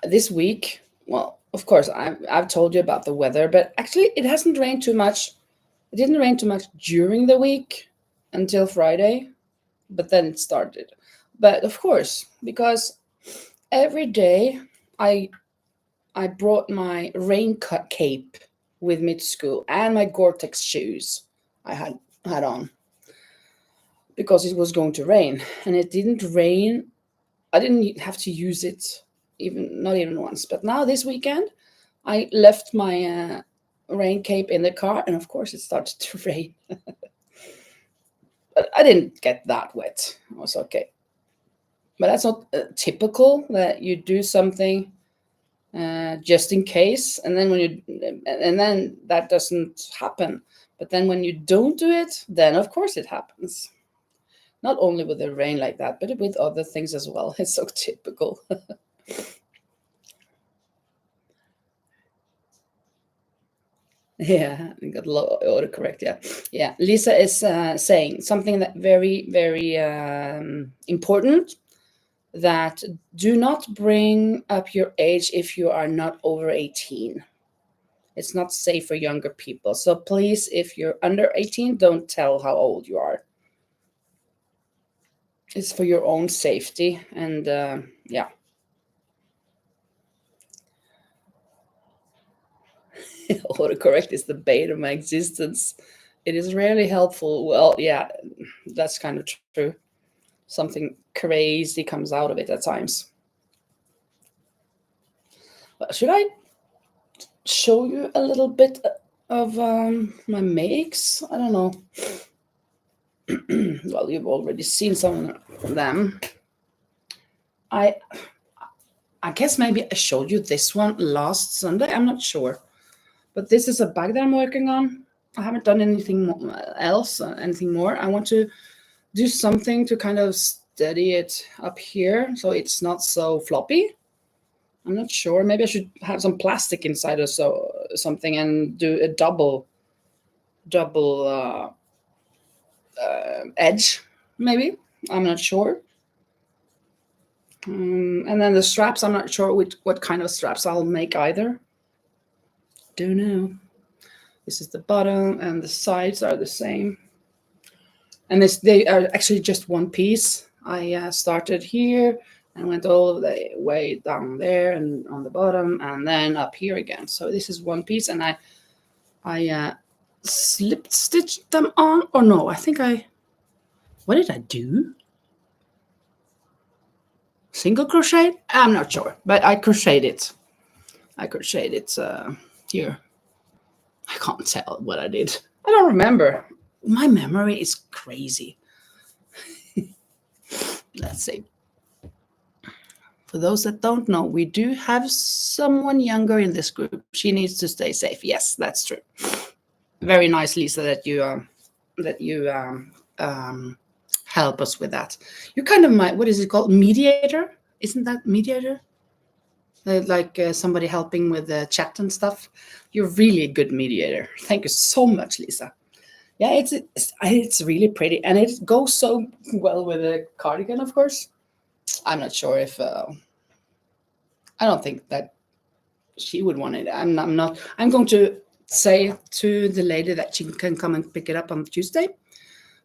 This week, well, of course, I've told you about the weather, but actually, it hasn't rained too much. It didn't rain too much during the week until Friday, but then it started. But of course, because every day I I brought my raincoat cape with me to school and my Gore-Tex shoes I had on because it was going to rain, and it didn't rain. I didn't have to use it, even not even once. But now this weekend, I left my rain cape in the car, and of course it started to rain. But I didn't get that wet. It was okay. But that's not typical that you do something just in case, and then and then that doesn't happen. But then when you don't do it, then of course it happens. Not only with the rain like that, but with other things as well. It's so typical. Yeah, I got autocorrect. Yeah, yeah. Lisa is saying something that very important. That do not bring up your age if you are not over 18. It's not safe for younger people. So please, if you're under 18, don't tell how old you are. It's for your own safety. And yeah. Autocorrect is the bane of my existence. It is rarely helpful. Well, yeah, that's kind of true. Something crazy comes out of it at times. Should I show you a little bit of my makes? I don't know. Well, you've already seen some of them. I guess maybe I showed you this one last Sunday. I'm not sure. But this is a bag that I'm working on. I haven't done anything else, anything more. I want to do something to kind of steady it up here so it's not so floppy. I'm not sure. Maybe I should have some plastic inside or so something and do a double edge. Maybe I'm not sure. And then the straps, I'm not sure what kind of straps I'll make either. Don't know. This is the bottom, and the sides are the same. And they are actually just one piece. I started here and went all the way down there and on the bottom, and then up here again. So this is one piece, and I slip stitched them on, or no? I think what did I do? Single crochet? I'm not sure, but I crocheted it. I crocheted it here. I can't tell what I did. I don't remember. My memory is crazy. Let's see. For those that don't know, we do have someone younger in this group. She needs to stay safe. Yes, that's true. Very nice, Lisa, that you help us with that. You're kind of my, what is it called? Mediator? Isn't that mediator? Like somebody helping with the chat and stuff. You're really a good mediator. Thank you so much, Lisa. Yeah, it's really pretty, and it goes so well with a cardigan, of course. I'm not sure if I don't think that she would want it. I'm not. I'm going to say to the lady that she can come and pick it up on Tuesday.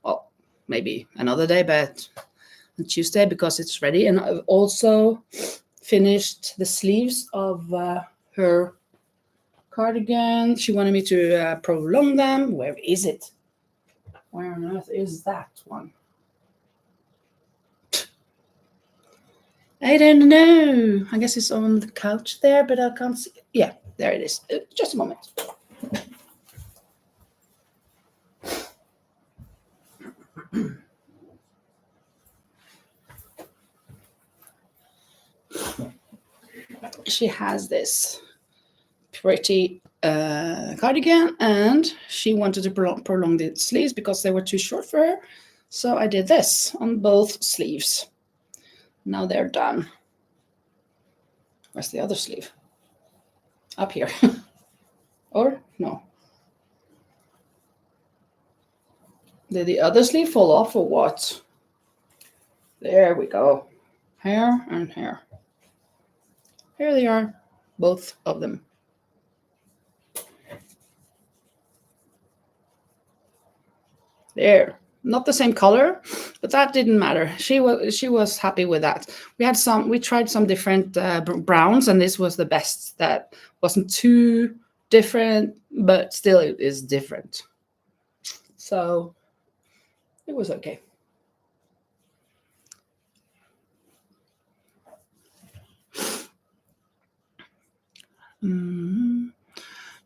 Well, maybe another day, but on Tuesday because it's ready. And I've also finished the sleeves of her cardigan. She wanted me to prolong them. Where is it? Where on earth is that one? I don't know. I guess it's on the couch there, but I can't see. Yeah, there it is. Just a moment. she has this pretty cardigan, and she wanted to prolong the sleeves because they were too short for her. So I did this on both sleeves. Now they're done. Where's the other sleeve? Up here. Or no. Did the other sleeve fall off or what? There we go. Here and here. Here they are, both of them. There. Not the same color, but that didn't matter. She was happy with that. We tried some different browns, and this was the best. That wasn't too different, but still it is different. So it was okay.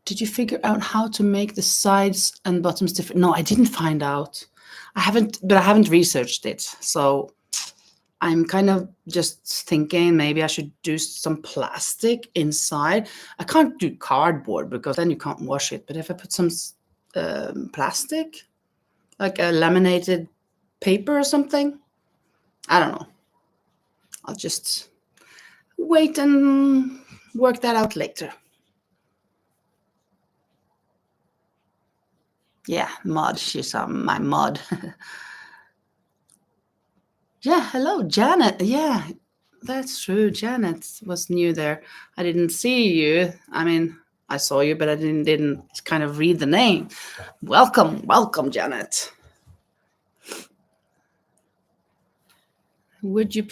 Did you figure out how to make the sides and bottoms different? No, I didn't find out. I haven't researched it. So I'm kind of just thinking maybe I should do some plastic inside. I can't do cardboard because then you can't wash it. But if I put some plastic, like a laminated paper or something, I don't know. I'll just wait and work that out later. Yeah, mod. She's my mod. Yeah, hello, Janet. Yeah, that's true. Janet was new there. I didn't see you. I mean, I saw you, but I didn't kind of read the name. Welcome, Janet. Could you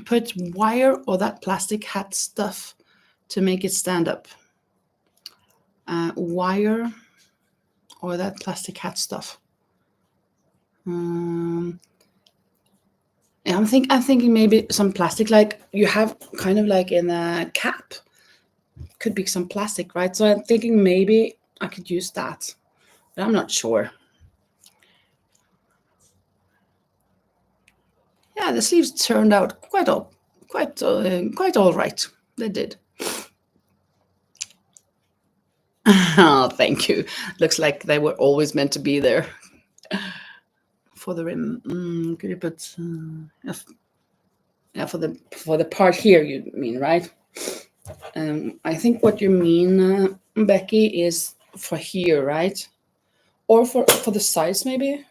put wire or that plastic hat stuff to make it stand up? Wire or that plastic hat stuff. I'm thinking maybe some plastic, like you have kind of like in a cap. Could be some plastic, right? So I'm thinking maybe I could use that, but I'm not sure. Yeah, the sleeves turned out quite all right. They did. Oh, thank you. Looks like they were always meant to be there. For the rim, could you put? Yeah, for the part here, you mean, right? I think what you mean, Becky, is for here, right? Or for the sides, maybe.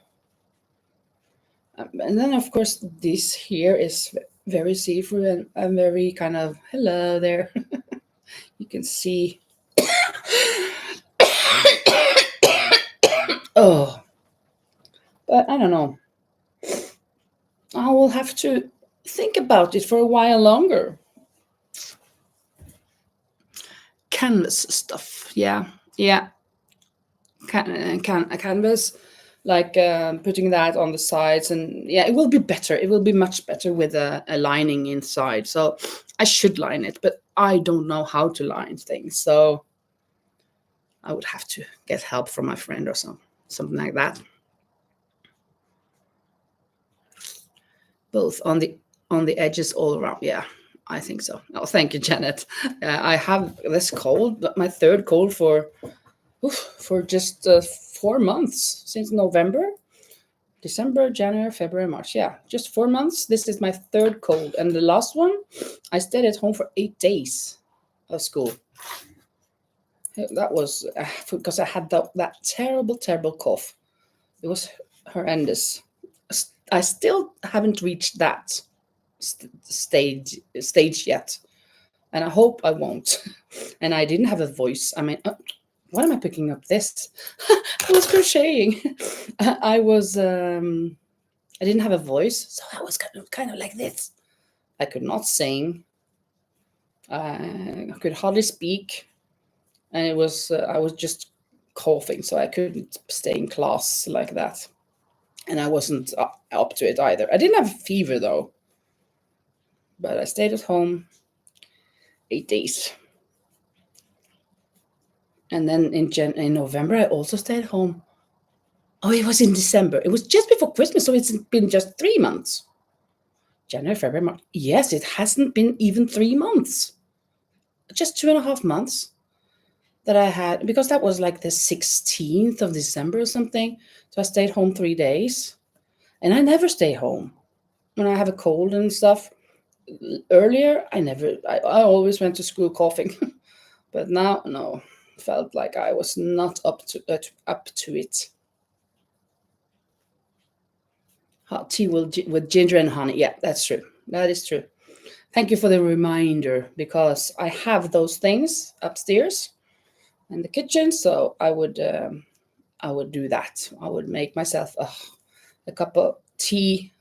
And then, of course, this here is very see-through and very kind of hello there. You can see. Oh, but I don't know. I will have to think about it for a while longer. Canvas stuff, yeah. Canvas, like putting that on the sides, and yeah, it will be better. It will be much better with a lining inside. So I should line it, but I don't know how to line things. So I would have to get help from my friend or something like that. Both on the edges all around. Yeah, I think so. Oh, thank you, Janet. I have this cold, my third cold for just 4 months, since November, December, January, February, March. Yeah, just 4 months. This is my third cold, and the last one, I stayed at home for 8 days of school. That was because I had that terrible cough. It was horrendous. I still haven't reached that stage yet, and I hope I won't. And I didn't have a voice. I mean, what am I picking up this? I was crocheting. I didn't have a voice, so I was kind of like this. I could not sing. I could hardly speak, and I was just coughing, so I couldn't stay in class like that. And I wasn't up to it either. I didn't have a fever though, but I stayed at home 8 days. And then in November, I also stayed home. Oh, it was in December. It was just before Christmas, so it's been just 3 months. January, February, March. Yes, it hasn't been even 3 months. Just 2.5 months that I had, because that was like the 16th of December or something. So I stayed home 3 days. And I never stay home when I have a cold and stuff. Earlier, I always went to school coughing. But now, no, felt like I was not up to it. Hot tea with ginger and honey. Yeah, that's true. That is true. Thank you for the reminder, because I have those things upstairs in the kitchen. So I would do that. I would make myself a cup of tea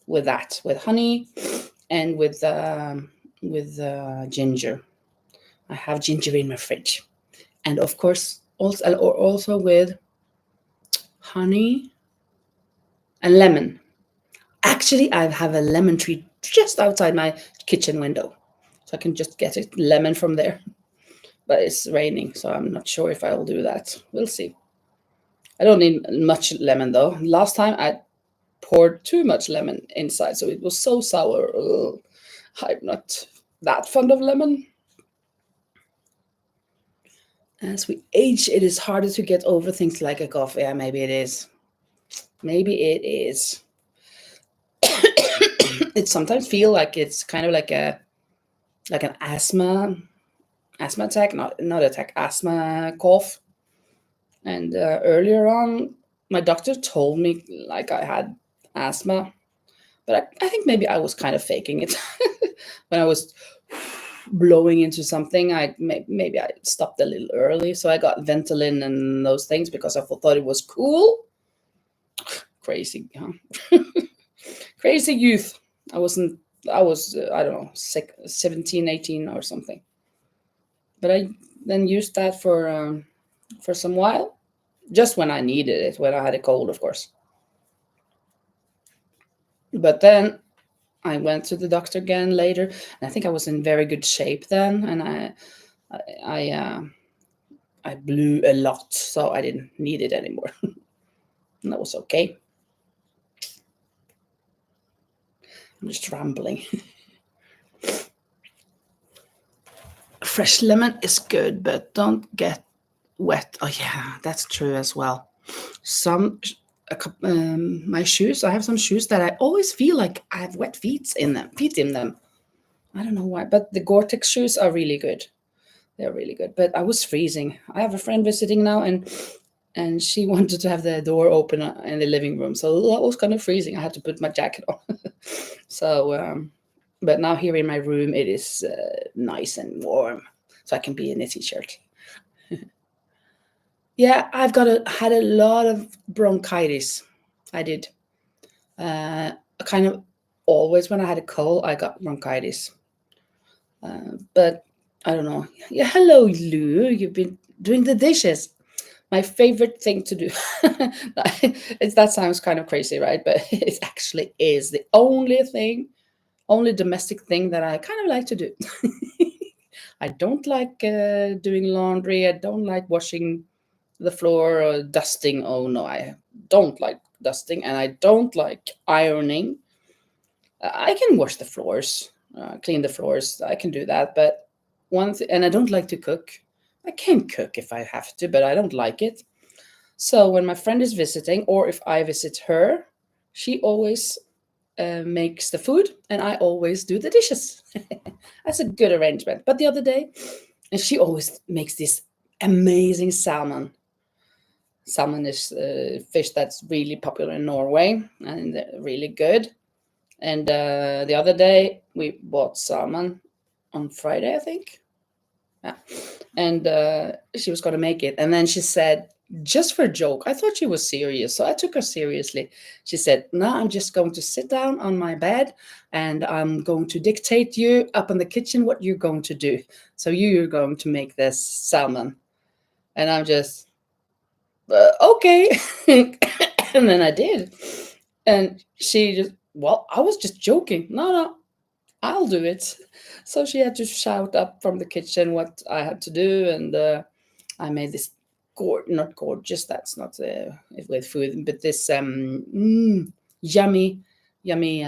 with that, with honey and with ginger. I have ginger in my fridge, and of course also with honey and lemon. Actually, I have a lemon tree just outside my kitchen window, so I can just get a lemon from there. But it's raining, so I'm not sure if I'll do that. We'll see. I don't need much lemon though. Last time I poured too much lemon inside, so it was so sour. Ugh. I'm not that fond of lemon. As we age, it is harder to get over things like a cough. Yeah, maybe it is. Maybe it is. It sometimes feel like it's kind of like an asthma attack, not attack, asthma cough. And earlier on, my doctor told me like I had asthma, but I think maybe I was kind of faking it when I was blowing into something. Maybe I stopped a little early, so I got Ventolin and those things because I thought it was cool. Crazy, huh? Crazy youth. I wasn't. I was I don't know, 17, 18 or something. But I then used that for some while, just when I needed it, when I had a cold, of course. But then I went to the doctor again later, and I think I was in very good shape then, and I I blew a lot, so I didn't need it anymore, and that was okay. I'm just rambling. Fresh lemon is good, but don't get wet. Oh yeah, that's true as well. Some my shoes. I have some shoes that I always feel like I have wet feet in them. Feet in them. I don't know why, but the Gore-Tex shoes are really good. They're really good. But I was freezing. I have a friend visiting now, and she wanted to have the door open in the living room, so that was kind of freezing. I had to put my jacket on. So, but now here in my room, it is nice and warm, so I can be in a t-shirt. Yeah, had a lot of bronchitis. I did. Kind of always when I had a cold, I got bronchitis. But I don't know. Yeah, hello, Lou. You've been doing the dishes. My favorite thing to do. That sounds kind of crazy, right? But it actually is the only domestic thing that I kind of like to do. I don't like doing laundry. I don't like washing the floor or dusting. Oh no, I don't like dusting, and I don't like ironing. I can wash the floors, clean the floors. I can do that, but and I don't like to cook. I can cook if I have to, but I don't like it. So when my friend is visiting, or if I visit her, she always makes the food, and I always do the dishes. That's a good arrangement. But the other day, and she always makes this amazing salmon. Salmon is fish that's really popular in Norway and really good. And the other day we bought salmon on Friday, I think. Yeah. And she was going to make it. And then she said, just for a joke, I thought she was serious. So I took her seriously. She said, no, I'm just going to sit down on my bed and I'm going to dictate you up in the kitchen what you're going to do. So you're going to make this salmon. And I'm just, okay. And then I did. And she just, well, I was just joking. No, I'll do it. So she had to shout up from the kitchen what I had to do. And I made this not gorgeous, that's not with food, but this yummy yummy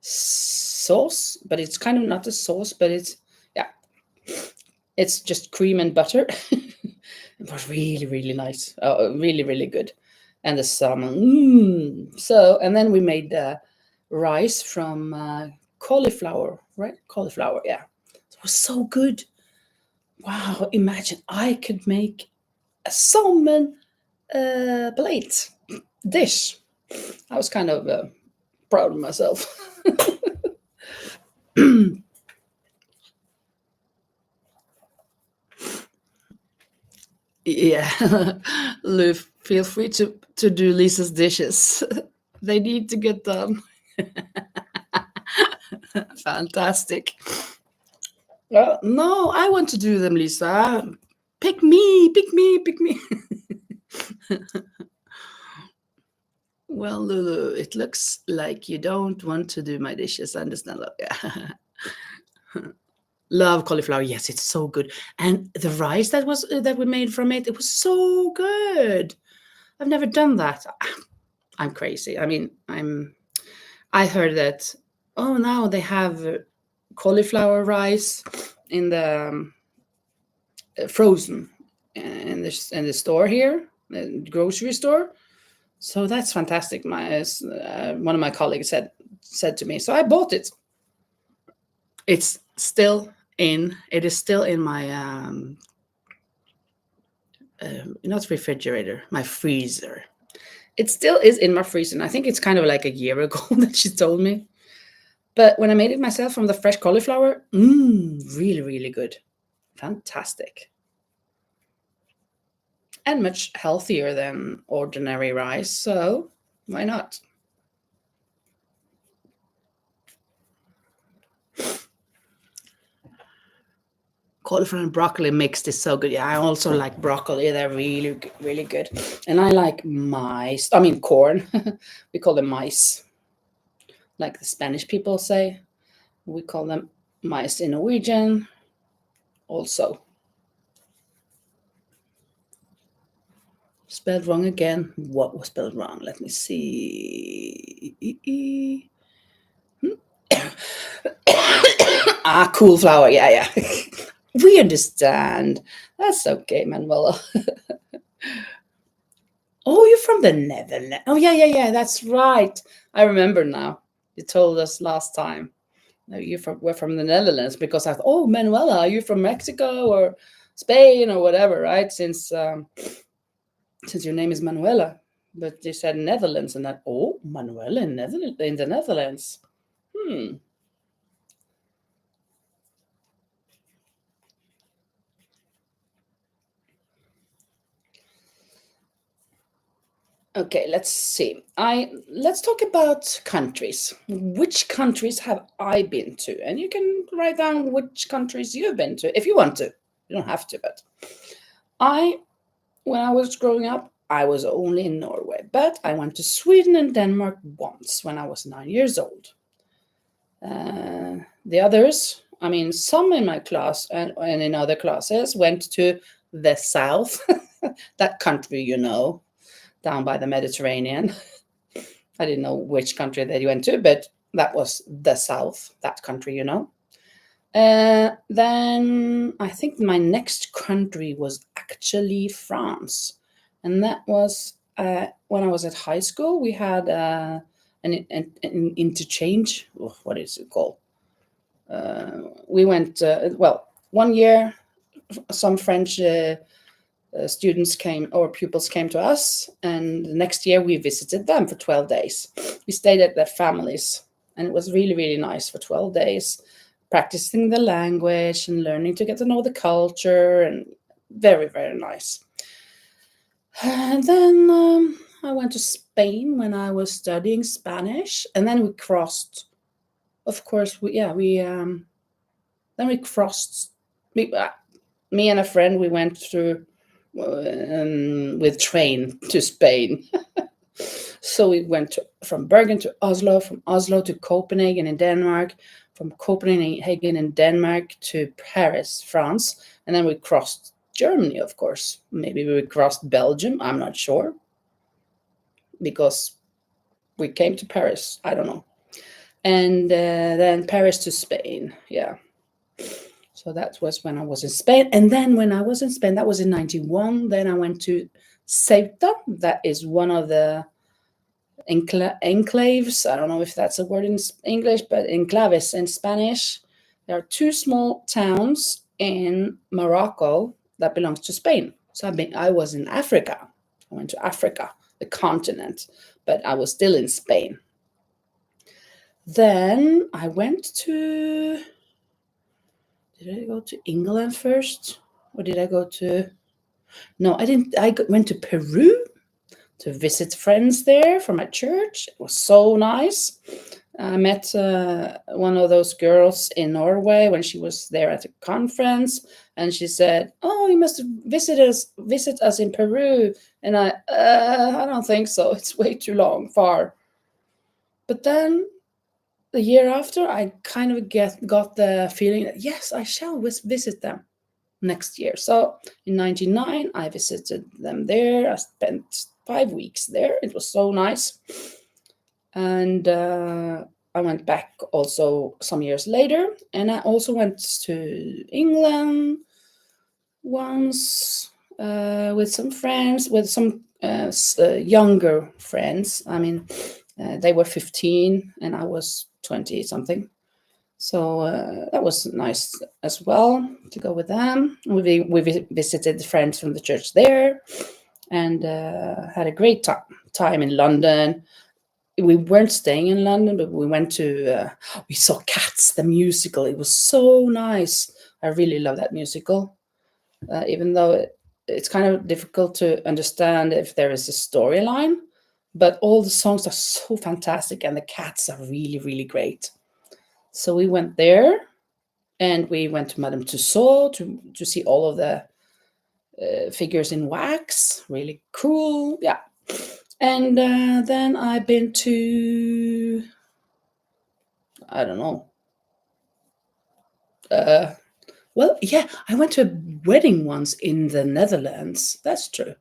sauce, but it's kind of not a sauce, but it's, yeah, it's just cream and butter. It was really, really nice. Really, really good. And the salmon. So, and then we made rice from cauliflower, right? Cauliflower, yeah. It was so good. Wow, imagine I could make a salmon plate dish. I was kind of proud of myself. Yeah, Lou, feel free to do Lisa's dishes. They need to get done. Fantastic. No, I want to do them, Lisa. Pick me, pick me, pick me. Well, Lulu, it looks like you don't want to do my dishes. I understand that. Yeah. Love cauliflower. Yes, it's so good. And the rice that we made from it, it was so good. I've never done that. I'm crazy. I mean, I heard that. Oh, now they have cauliflower rice in the frozen in the store here, the grocery store. So that's fantastic. My one of my colleagues said to me. So I bought it. It's still in. It is still in my not refrigerator, my freezer. It still is in my freezer. And I think it's kind of like a year ago that she told me. But when I made it myself from the fresh cauliflower, really, really good. Fantastic. And much healthier than ordinary rice. So why not? Cauliflower and broccoli mixed is so good. Yeah, I also like broccoli. They're really, really good. And I like mice. I mean, corn. We call them mice, like the Spanish people say. We call them mice in Norwegian also. Spelled wrong again. What was spelled wrong? Let me see. Cool flower. Yeah, yeah. We understand. That's okay, Manuela. Oh, you're from the Netherlands. Oh, yeah, yeah, yeah. That's right. I remember now. You told us last time. No, we're from the Netherlands, because I thought, oh, Manuela, are you from Mexico or Spain or whatever, right? Since your name is Manuela, but you said Netherlands, and that, oh, Manuela in the Netherlands. Okay, let's see. Let's talk about countries. Which countries have I been to? And you can write down which countries you've been to if you want to. You don't have to, but I when I was growing up, I was only in Norway, but I went to Sweden and Denmark once when I was 9 years old. The others, I mean, some in my class and in other classes went to the south, that country, down by the Mediterranean. I didn't know which country that you went to, but that was the south, that country. Then I think my next country was actually France. And that was when I was at high school. We had an interchange. Oh, what is it called? We went, well, 1 year, some French students came, or pupils came to us, and the next year we visited them for 12 days. We stayed at their families, and it was really, really nice for 12 days, practicing the language and learning to get to know the culture, and very, very nice. And then I went to Spain when I was studying Spanish, and then we crossed. Of course, then we crossed. Me and a friend, we went through with train to Spain. So we went from Bergen to Oslo, from Oslo to Copenhagen in Denmark, from Copenhagen in Denmark to Paris, France, and then we crossed Germany, of course. Maybe we crossed Belgium, I'm not sure, because we came to Paris. I don't know. And then Paris to Spain. Yeah. So that was when I was in Spain. And then when I was in Spain, that was in 91. Then I went to Ceuta. That is one of the enclaves. I don't know if that's a word in English, but enclaves in Spanish. There are two small towns in Morocco that belongs to Spain. So I was in Africa. I went to Africa, the continent, but I was still in Spain. Then I went to. Did I go to England first, or did I go to? No, I didn't. Went to Peru to visit friends there from my church. It was so nice. I met one of those girls in Norway when she was there at a conference, and she said, "Oh, you must visit us in Peru." And I don't think so. It's way too far. But then the year after, I kind of got the feeling that yes, I shall visit them next year. So in 99, I visited them there. I spent 5 weeks there. It was so nice. And I went back also some years later. And I also went to England once with some friends, with some younger friends. I mean, they were 15 and I was 20 something. So that was nice as well to go with them. We visited friends from the church there and had a great time in London. We weren't staying in London, but we went to, we saw Cats, the musical. It was so nice. I really love that musical, even though it's kind of difficult to understand if there is a storyline. But all the songs are so fantastic and the cats are really, really great. So we went there and we went to Madame Tussauds to see all of the figures in wax. Really cool. Yeah. And then I've been to, I don't know. Well, yeah, I went to a wedding once in the Netherlands. That's true.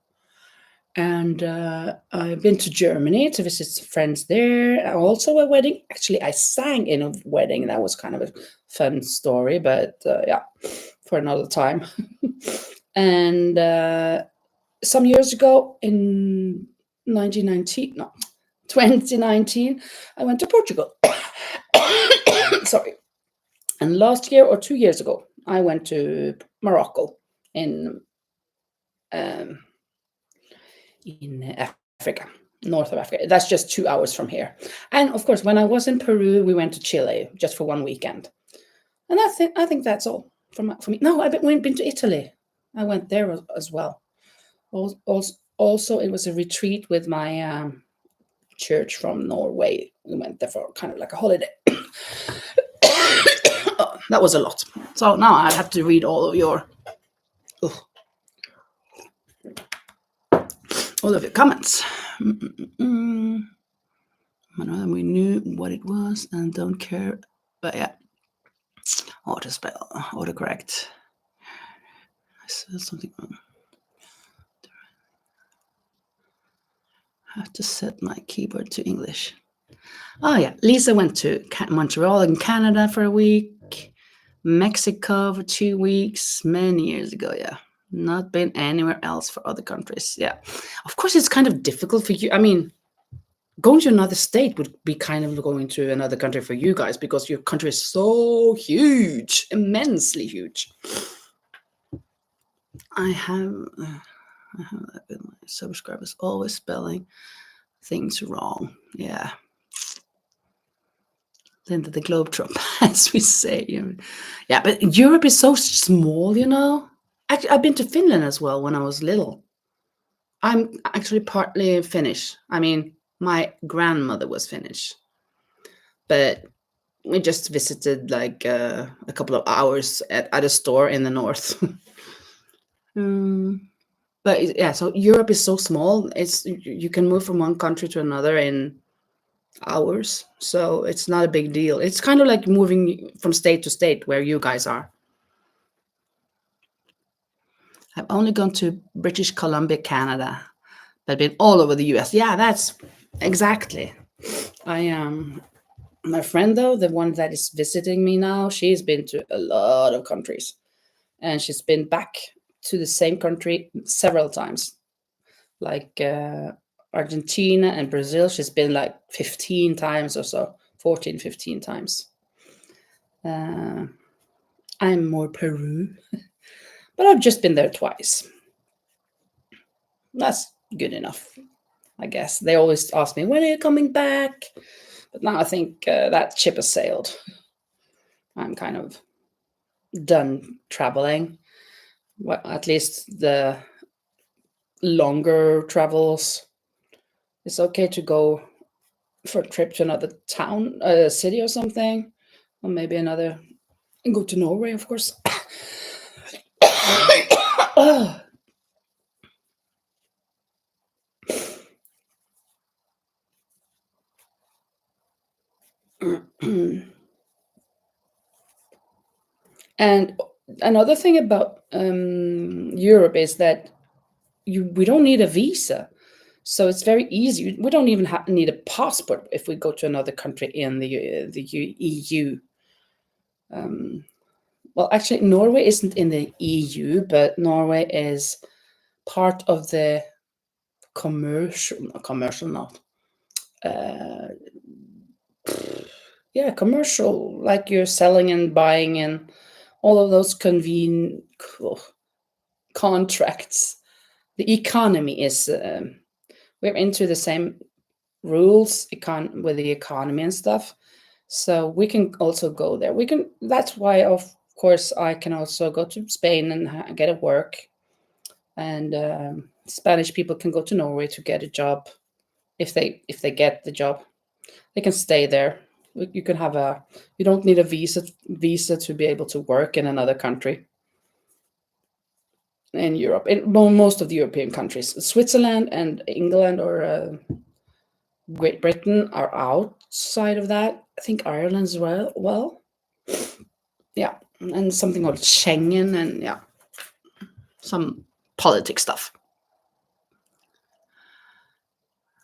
And I've been to Germany to visit friends there. Also a wedding. Actually, I sang in a wedding. That was kind of a fun story, but yeah, for another time. And some years ago in 2019, I went to Portugal. Sorry. And last year or 2 years ago, I went to Morocco in Africa, north of Africa. That's just 2 hours from here. And of course, when I was in Peru, we went to Chile just for one weekend. And I think that's all for me. No, I've been to Italy. I went there as well. Also, it was a retreat with my church from Norway. We went there for kind of like a holiday. Oh, that was a lot. So now I have to read all of your comments. We knew what it was and don't care. But yeah, autospell, autocorrect. I said something wrong. I have to set my keyboard to English. Oh yeah, Lisa went to Montreal in Canada for a week, Mexico for 2 weeks, many years ago. Yeah, not been anywhere else for other countries. Yeah, of course it's kind of difficult for you. I mean, going to another state would be kind of going to another country for you guys because your country is so huge, immensely huge. I have that with my subscribers always spelling things wrong. Yeah. Linda the Globetrotter, as we say. Yeah, but Europe is so small, you know. Actually, I've been to Finland as well when I was little. I'm actually partly Finnish. I mean, my grandmother was Finnish. But we just visited like a couple of hours at a store in the north. But yeah, so Europe is so small. You can move from one country to another in hours, so it's not a big deal. It's kind of like moving from state to state where you guys are. I've only gone to British Columbia, Canada, but been all over the US. Yeah, that's exactly. I am my friend though, the one that is visiting me now. She's been to a lot of countries, and she's been back to the same country several times, like Argentina and Brazil. She's been like 15 times or so, 14, 15 times. Uh, I'm more Peru, but I've just been there twice. That's good enough, I guess. They always ask me, when are you coming back? But now I think that ship has sailed. I'm kind of done traveling. Well, at least the longer travels. It's okay to go for a trip to another town, a city or something, or maybe another, and go to Norway, of course. And another thing about Europe is that we don't need a visa, so it's very easy. We don't even need a passport if we go to another country in the EU. Um, well, actually, Norway isn't in the EU, but Norway is part of the commercial not. Uh, yeah, commercial, like you're selling and buying and all of those contracts. The economy is we're into the same rules with the economy and stuff, so we can also go there. We can. That's why, of course, I can also go to Spain and get a work, and Spanish people can go to Norway to get a job. If they get the job, they can stay there. You can have a. You don't need a visa to be able to work in another country in Europe. In most of the European countries, Switzerland and England or Great Britain are outside of that. I think Ireland as well. Well, yeah, and something called Schengen, and yeah, some politics stuff.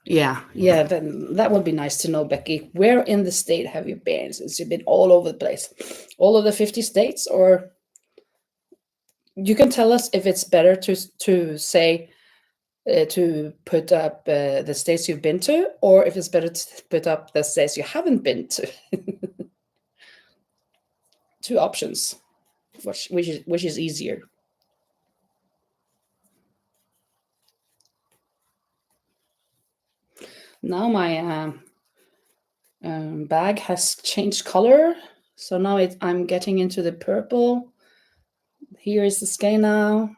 Yeah, then that would be nice to know, Becky. Where in the state have you been? Since you've been all over the place, all of the 50 states, or you can tell us if it's better to say to put up the states you've been to, or if it's better to put up the states you haven't been to. Two options, which is easier. Now my bag has changed color, so now I'm getting into the purple. Here is the scale now.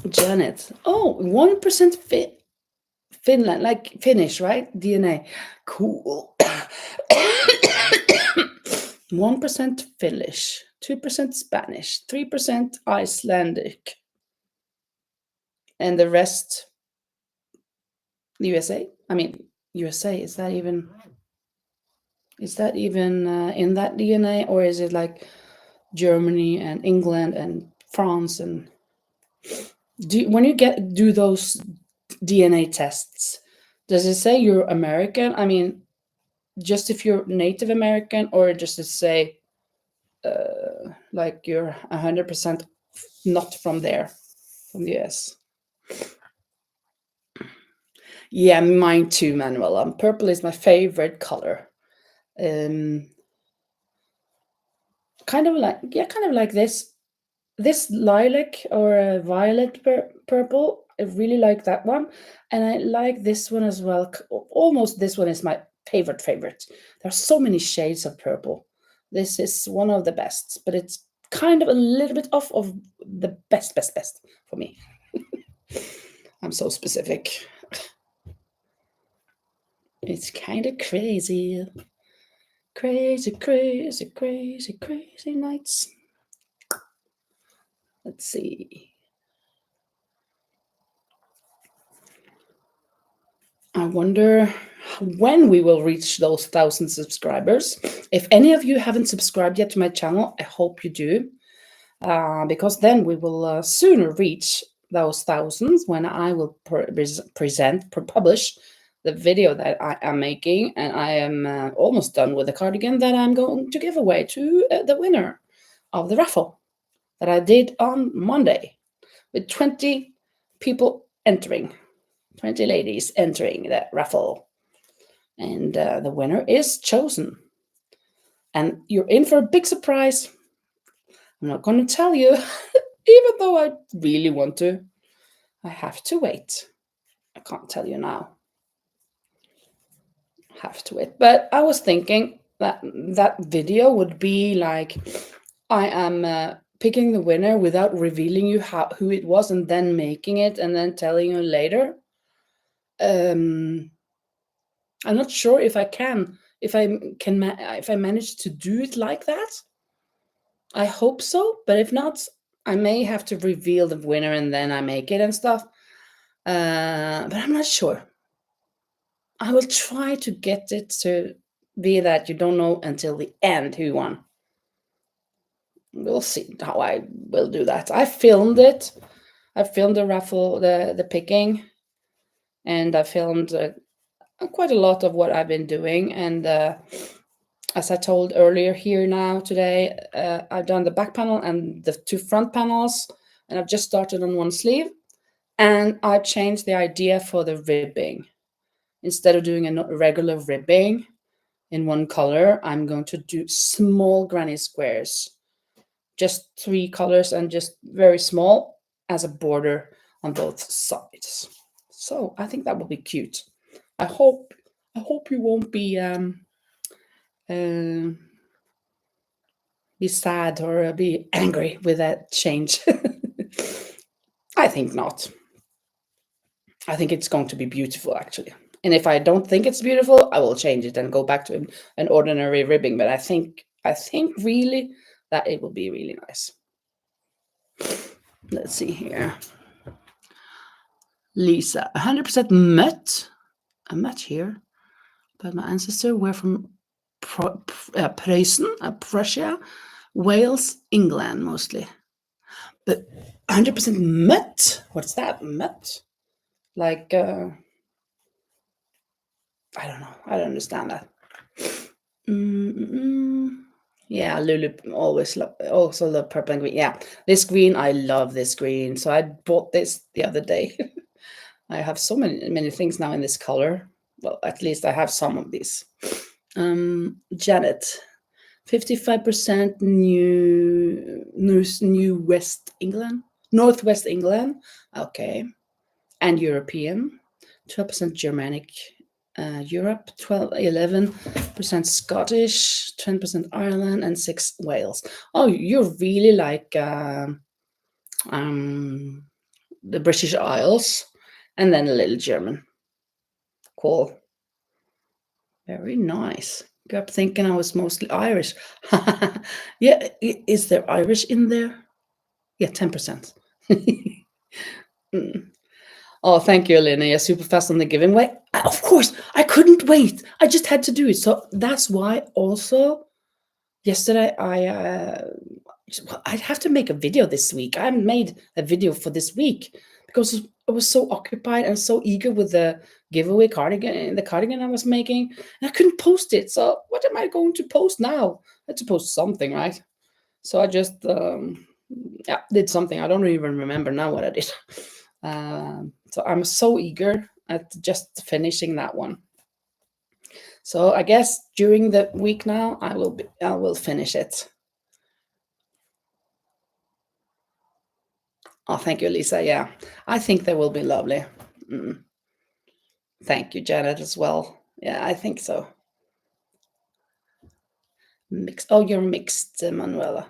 Janet. Oh, 1% Finland, like Finnish, right? DNA. Cool. 1% Finnish, 2% Spanish, 3% Icelandic, and the rest USA. I mean, USA, is that even in that DNA, or is it like Germany and England and France? And when you do those DNA tests, does it say you're American? I mean, just if you're Native American, or just to say like you're 100% not from there, from the US? Yeah, mine too, Manuel. Purple is my favorite color. Um, kind of like this lilac or a violet purple. I really like that one, and I like this one as well. Almost this one is my favorite. There are so many shades of purple. This is one of the best, but it's kind of a little bit off of the best for me. I'm so specific. It's kind of crazy. Crazy nights. Let's see. I wonder when we will reach those 1,000 subscribers. If any of you haven't subscribed yet to my channel, I hope you do, because then we will sooner reach those thousands when I will publish the video that I am making, and I am almost done with the cardigan that I'm going to give away to the winner of the raffle that I did on Monday, with 20 people entering, 20 ladies entering that raffle. And the winner is chosen. And you're in for a big surprise. I'm not going to tell you, even though I really want to. I have to wait. I can't tell you now. Have to wait. But I was thinking that that video would be like, I am picking the winner without revealing you who it was, and then making it and then telling you later. I'm not sure if I can, if I manage to do it like that. I hope so, but if not, I may have to reveal the winner and then I make it and stuff. But I'm not sure. I will try to get it to be that you don't know until the end who won. We'll see how I will do that. I filmed it. I filmed the raffle, the picking, and I filmed quite a lot of what I've been doing. And as I told earlier here now today, I've done the back panel and the two front panels, and I've just started on one sleeve. And I changed the idea for the ribbing. Instead of doing a regular ribbing in one color, I'm going to do small granny squares. Just 3 colors and just very small as a border on both sides. So I think that will be cute. I hope you won't be sad or be angry with that change. I think not. I think it's going to be beautiful, actually. And if I don't think it's beautiful, I will change it and go back to an ordinary ribbing. But I think really that it will be really nice. Let's see here. Lisa, 100% mutt. A mutt here. But my ancestors were from Prussia, Wales, England mostly. But 100% mutt? What's that? Mutt? Like, I don't know. I don't understand that. Yeah, Lulu also love purple and green. Yeah, this green, I love this green. So I bought this the other day. I have so many things now in this color. Well, at least I have some of these. Janet, 55% New West England, Northwest England. Okay, and European. 12% Germanic. Europe, 11% Scottish, 10% Ireland, and 6 Wales. Oh, you're really like the British Isles, and then a little German. Cool. Very nice. Grew up thinking I was mostly Irish. Yeah, is there Irish in there? Yeah, 10%. Oh, thank you, Elena. You're super fast on the giveaway. Of course, I couldn't wait. I just had to do it. So that's why also yesterday I'd have to make a video this week. I made a video for this week because I was so occupied and so eager with the giveaway cardigan, the cardigan I was making, and I couldn't post it. So what am I going to post now? I had to post something, right? So I just did something. I don't even remember now what I did. So I'm so eager at just finishing that one. So I guess during the week now I will finish it. Oh, thank you, Lisa. Yeah, I think they will be lovely. Thank you, Janet, as well. Yeah, I think so. Mixed. Oh, you're mixed, Manuela.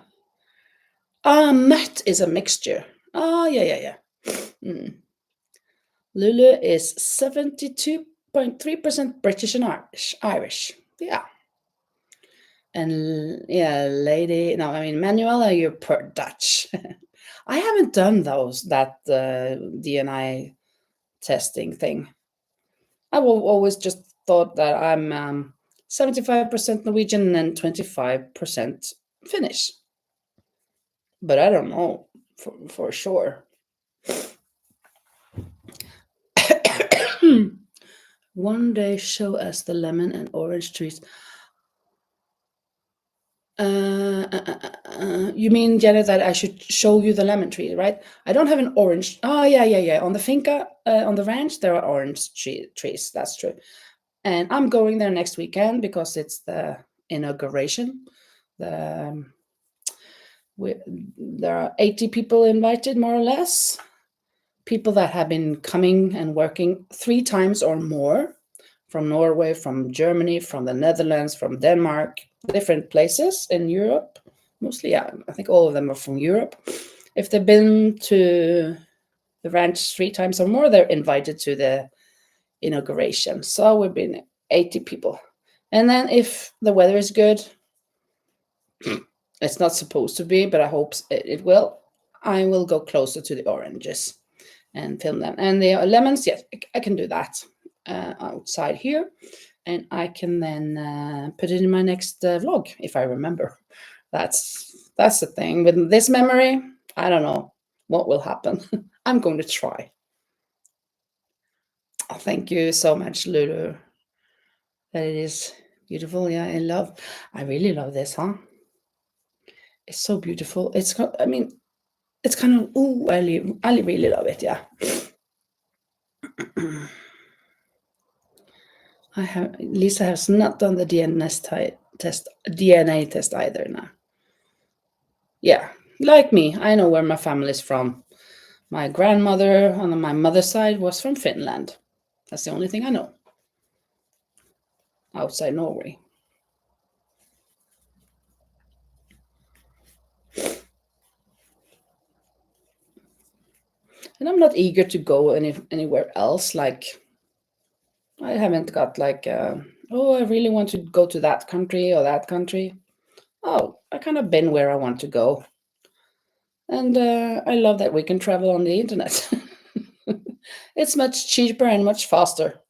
Matt is a mixture. Oh, yeah. Lulu is 72.3% British and Irish. Yeah. And yeah, lady. No, I mean, Manuela, you're Dutch. I haven't done that DNA testing thing. I will always just thought that I'm 75% Norwegian and 25% Finnish. But I don't know for sure. One day show us the lemon and orange trees. You mean, Janet, that I should show you the lemon tree, right? I don't have an orange. Oh, yeah. On the finca, on the ranch, there are orange trees. That's true. And I'm going there next weekend because it's the inauguration. The we, there are 80 people invited, more or less. People that have been coming and working 3 times or more from Norway, from Germany, from the Netherlands, from Denmark, different places in Europe. Mostly, yeah, I think all of them are from Europe. If they've been to the ranch 3 times or more, they're invited to the inauguration. So we've been 80 people. And then if the weather is good, it's not supposed to be, but I hope it will. I will go closer to the oranges and film them. And the lemons, yes, I can do that outside here. And I can then put it in my next vlog if I remember. That's the thing. With this memory, I don't know what will happen. I'm going to try. Oh, thank you so much, Lulu. That it is beautiful. Yeah, I really love this, huh? It's so beautiful. I mean, it's kind of, ooh, I really love it, yeah. Lisa has not done the DNA test either now. Yeah, like me, I know where my family is from. My grandmother on my mother's side was from Finland. That's the only thing I know outside Norway. And I'm not eager to go anywhere else. Like, I haven't got like, oh, I really want to go to that country or that country. Oh, I kind of been where I want to go. And I love that we can travel on the internet. It's much cheaper and much faster.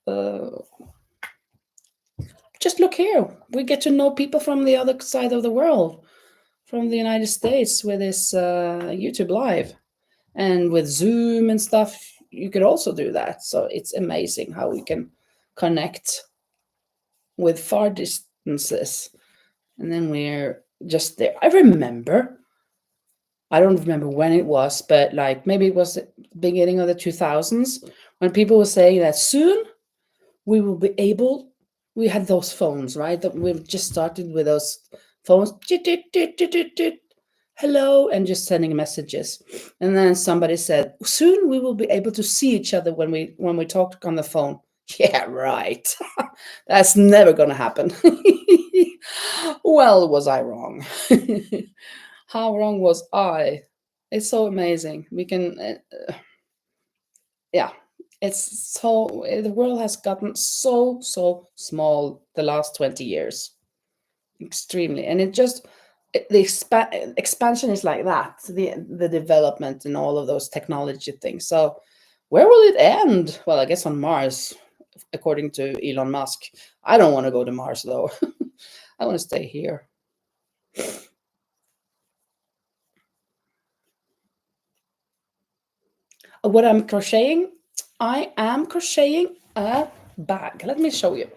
Uh, just look here. We get to know people from the other side of the world, from the United States with this YouTube Live. And with Zoom and stuff, you could also do that. So it's amazing how we can connect with far distances. And then we're just there. I don't remember when it was, but like maybe it was the beginning of the 2000s when people were saying that soon we will be able, we had those phones, right? That we've just started with those phones, hello, and just sending messages. And then somebody said, soon we will be able to see each other when we talk on the phone. Yeah, right. That's never gonna happen. Well, was I wrong? How wrong was I? It's so amazing. We can, yeah, it's so, the world has gotten so small the last 20 years. Extremely. And the expansion is like that, the development and all of those technology things. So where will it end? Well, I guess on Mars, according to Elon Musk. I don't want to go to Mars though. I want to stay here. What I'm crocheting, I am crocheting a bag. Let me show you.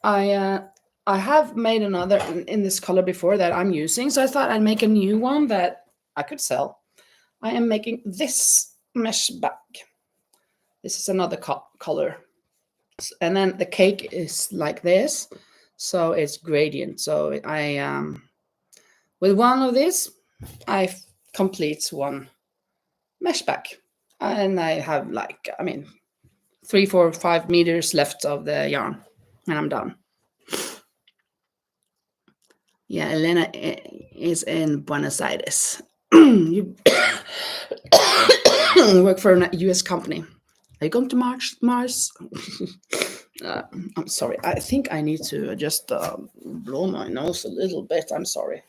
I have made another in this color before that I'm using, so I thought I'd make a new one that I could sell. I am making this mesh bag. This is another color, and then the cake is like this, so it's gradient. So I with one of these, I complete one mesh bag, and I have like, I mean, 3, 4, 5 meters left of the yarn, and I'm done. Yeah, Elena is in Buenos Aires. You work for a U.S. company. Are you going to Mars? I'm sorry. I think I need to just blow my nose a little bit. I'm sorry.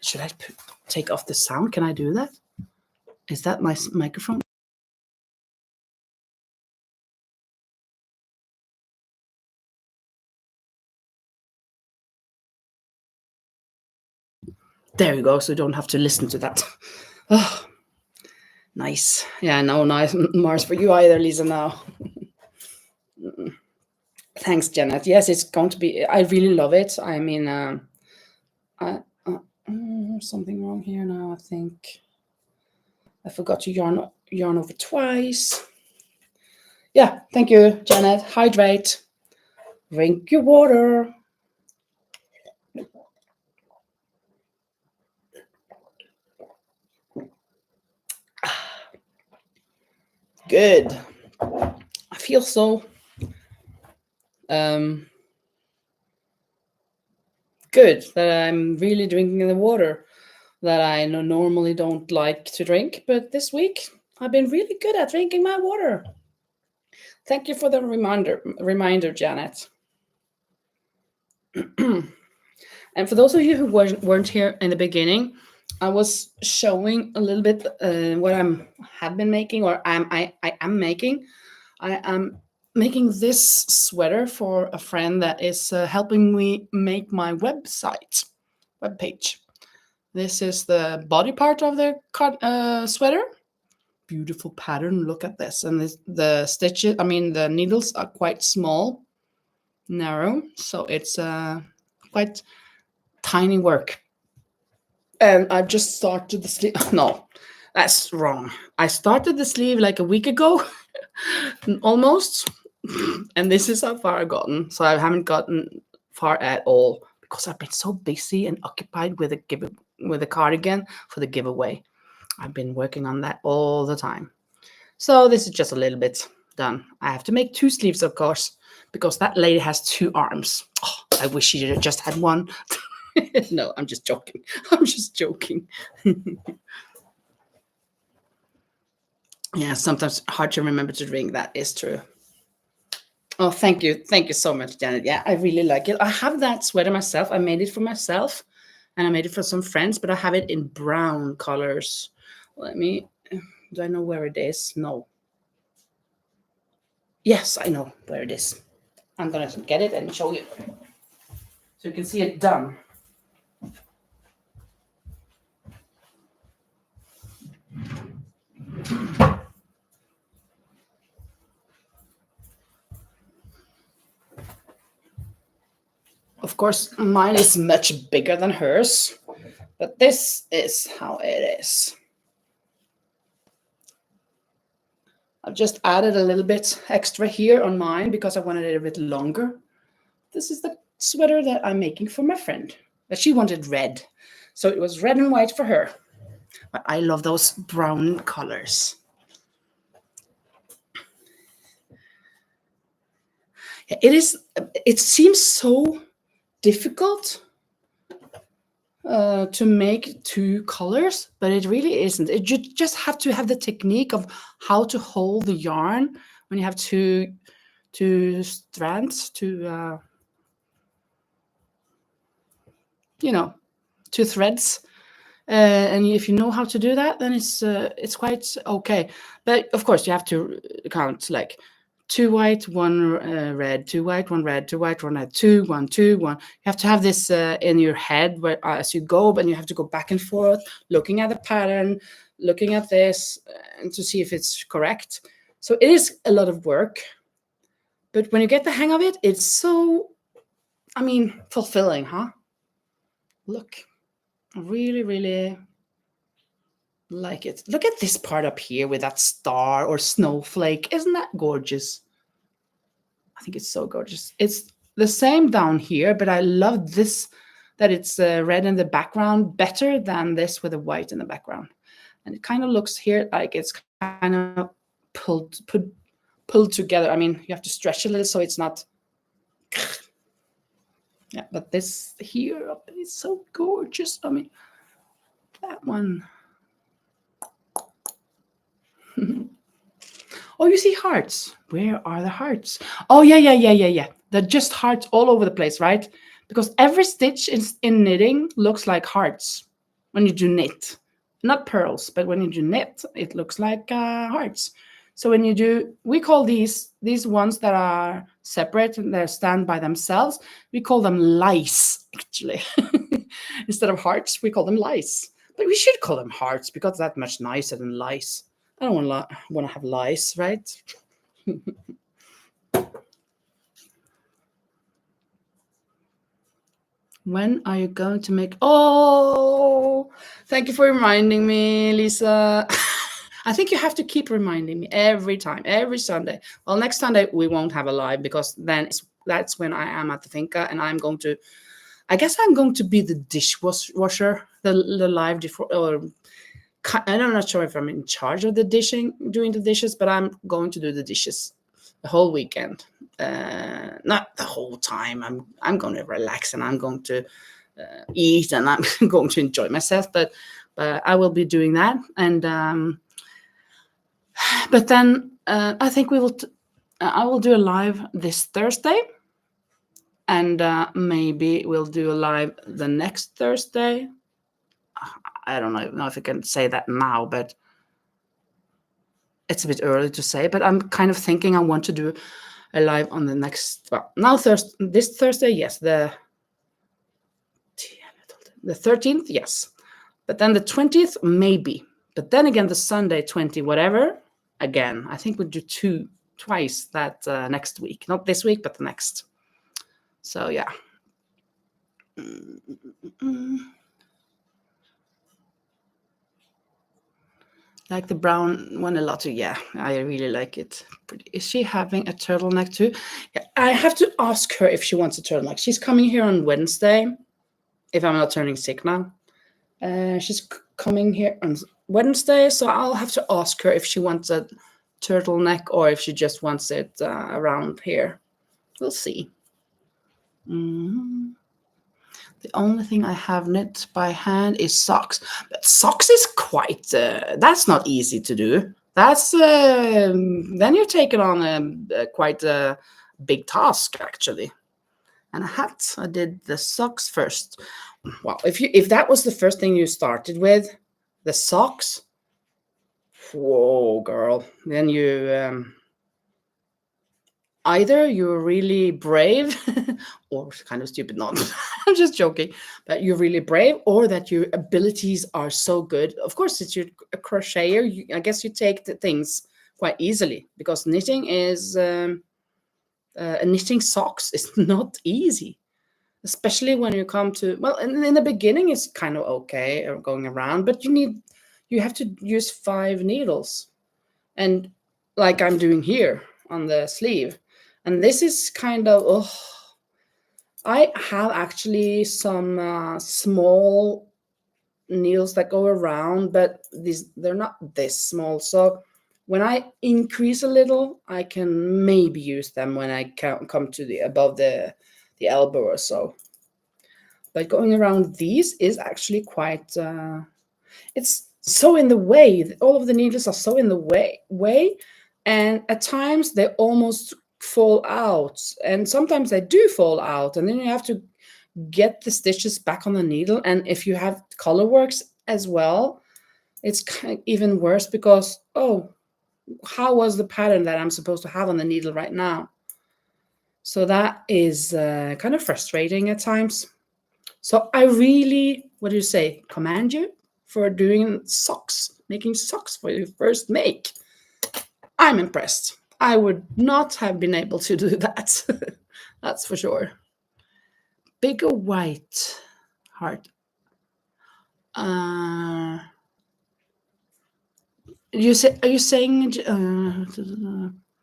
Should I take off the sound? Can I do that? Is that my microphone? There you go. So you don't have to listen to that. Oh, Nice. Yeah, no nice Mars for you either, Lisa. Now, thanks, Janet. Yes, it's going to be. I really love it. I mean, I, something wrong here now. I think I forgot to yarn over twice. Yeah, thank you, Janet. Hydrate. Drink your water. Good. I feel so um, good that I'm really drinking the water that I normally don't like to drink. But this week, I've been really good at drinking my water. Thank you for the reminder, Janet. And for those of you who weren't here in the beginning, I was showing a little bit what have been making, or I am making. I am making this sweater for a friend that is helping me make my web page. This is the body part of the sweater. Beautiful pattern. Look at this, and the stitches. I mean, the needles are quite small, narrow, so it's quite tiny work. And I just started the sleeve. No, that's wrong. I started the sleeve like a week ago, almost. And this is how far I've gotten. So I haven't gotten far at all because I've been so busy and occupied with the cardigan for the giveaway. I've been working on that all the time. So this is just a little bit done. I have to make 2 sleeves, of course, because that lady has 2 arms. Oh, I wish she just had one. No, I'm just joking. I'm just joking. Yeah, sometimes hard to remember to drink. That is true. Oh, thank you. Thank you so much, Janet. Yeah, I really like it. I have that sweater myself. I made it for myself and I made it for some friends, but I have it in brown colors. Do I know where it is? No. Yes, I know where it is. I'm going to get it and show you so you can see it done. Of course, mine is much bigger than hers, but this is how it is. I've just added a little bit extra here on mine because I wanted it a bit longer. This is the sweater that I'm making for my friend, but she wanted red. So it was red and white for her. But I love those brown colors. It seems so difficult to make 2 colors, but it really isn't. You just have to have the technique of how to hold the yarn when you have two strands, 2 threads. And if you know how to do that, then it's quite okay. But of course, you have to count like 2 white, 1 red, 2 white, 1 red, 2 white, 1 red, 2, 1, 2, 1. You have to have this in your head as you go, and you have to go back and forth, looking at the pattern, looking at this, and to see if it's correct. So it is a lot of work. But when you get the hang of it, it's so, fulfilling, huh? Look. Really, really like it. Look at this part up here with that star or snowflake. Isn't that gorgeous? I think it's so gorgeous. It's the same down here, but I love this, that it's red in the background better than this with the white in the background. And it kind of looks here like it's kind of pulled together. I mean, you have to stretch a little so it's not. Yeah, but this here up is so gorgeous. I mean, that one. Oh, you see hearts. Where are the hearts? Oh, yeah. They're just hearts all over the place, right? Because every stitch in knitting looks like hearts when you do knit. Not pearls, but when you do knit, it looks like hearts. So when you do, we call these ones that are separate and they stand by themselves, we call them lice, actually. Instead of hearts, we call them lice. But we should call them hearts because that's much nicer than lice. I don't want to have lice, right? When are you going to make? Oh, thank you for reminding me, Lisa. I think you have to keep reminding me every time, every Sunday. Well, next Sunday we won't have a live because then that's when I am at the finca, and I'm going to. I guess I'm going to be the dishwasher, the live or I'm not sure if I'm in charge of the doing the dishes, but I'm going to do the dishes the whole weekend. Not the whole time. I'm going to relax and I'm going to eat and I'm going to enjoy myself. But I will be doing that. And but then I think we will. I will do a live this Thursday, and maybe we'll do a live the next Thursday. I don't know if I can say that now, but it's a bit early to say, but I'm kind of thinking I want to do a live on the next, well, now this Thursday, yes, the 13th, yes, but then the 20th, maybe, but then again, the Sunday 20, whatever, again, I think we'll do twice that next week, not this week, but the next. So yeah. Like the brown one a lot too. Yeah, I really like it. Is she having a turtleneck too? Yeah, I have to ask her if she wants a turtleneck. She's coming here on Wednesday, if I'm not turning sick now. She's coming here on Wednesday, so I'll have to ask her if she wants a turtleneck or if she just wants it around here. We'll see. The only thing I have knit by hand is socks. But socks is quite, that's not easy to do. That's, then you're taking on quite a big task, actually. And a hat, I did the socks first. Well, if that was the first thing you started with, the socks, whoa, girl, then you, either you're really brave or kind of stupid. Not I'm just joking, but you're really brave, or that your abilities are so good. Of course, it's you're a crocheter, I guess you take the things quite easily, because knitting is knitting socks is not easy, especially when you come to, well, in the beginning it's kind of okay going around, but you have to use 5 needles, and like I'm doing here on the sleeve. And this is kind of, oh, I have actually some small needles that go around, but they're not this small. So when I increase a little, I can maybe use them when I come to the above the elbow or so. But going around these is actually quite. It's so in the way. All of the needles are so in the way, and at times they almost fall out, and sometimes they do fall out, and then you have to get the stitches back on the needle. And if you have color works as well, it's kind of even worse, because oh, how was the pattern that I'm supposed to have on the needle right now? So that is kind of frustrating at times. So I really, what do you say, commend you for doing socks, making socks for your first make. I'm impressed. I would not have been able to do that. That's for sure. Bigger white heart. Are you saying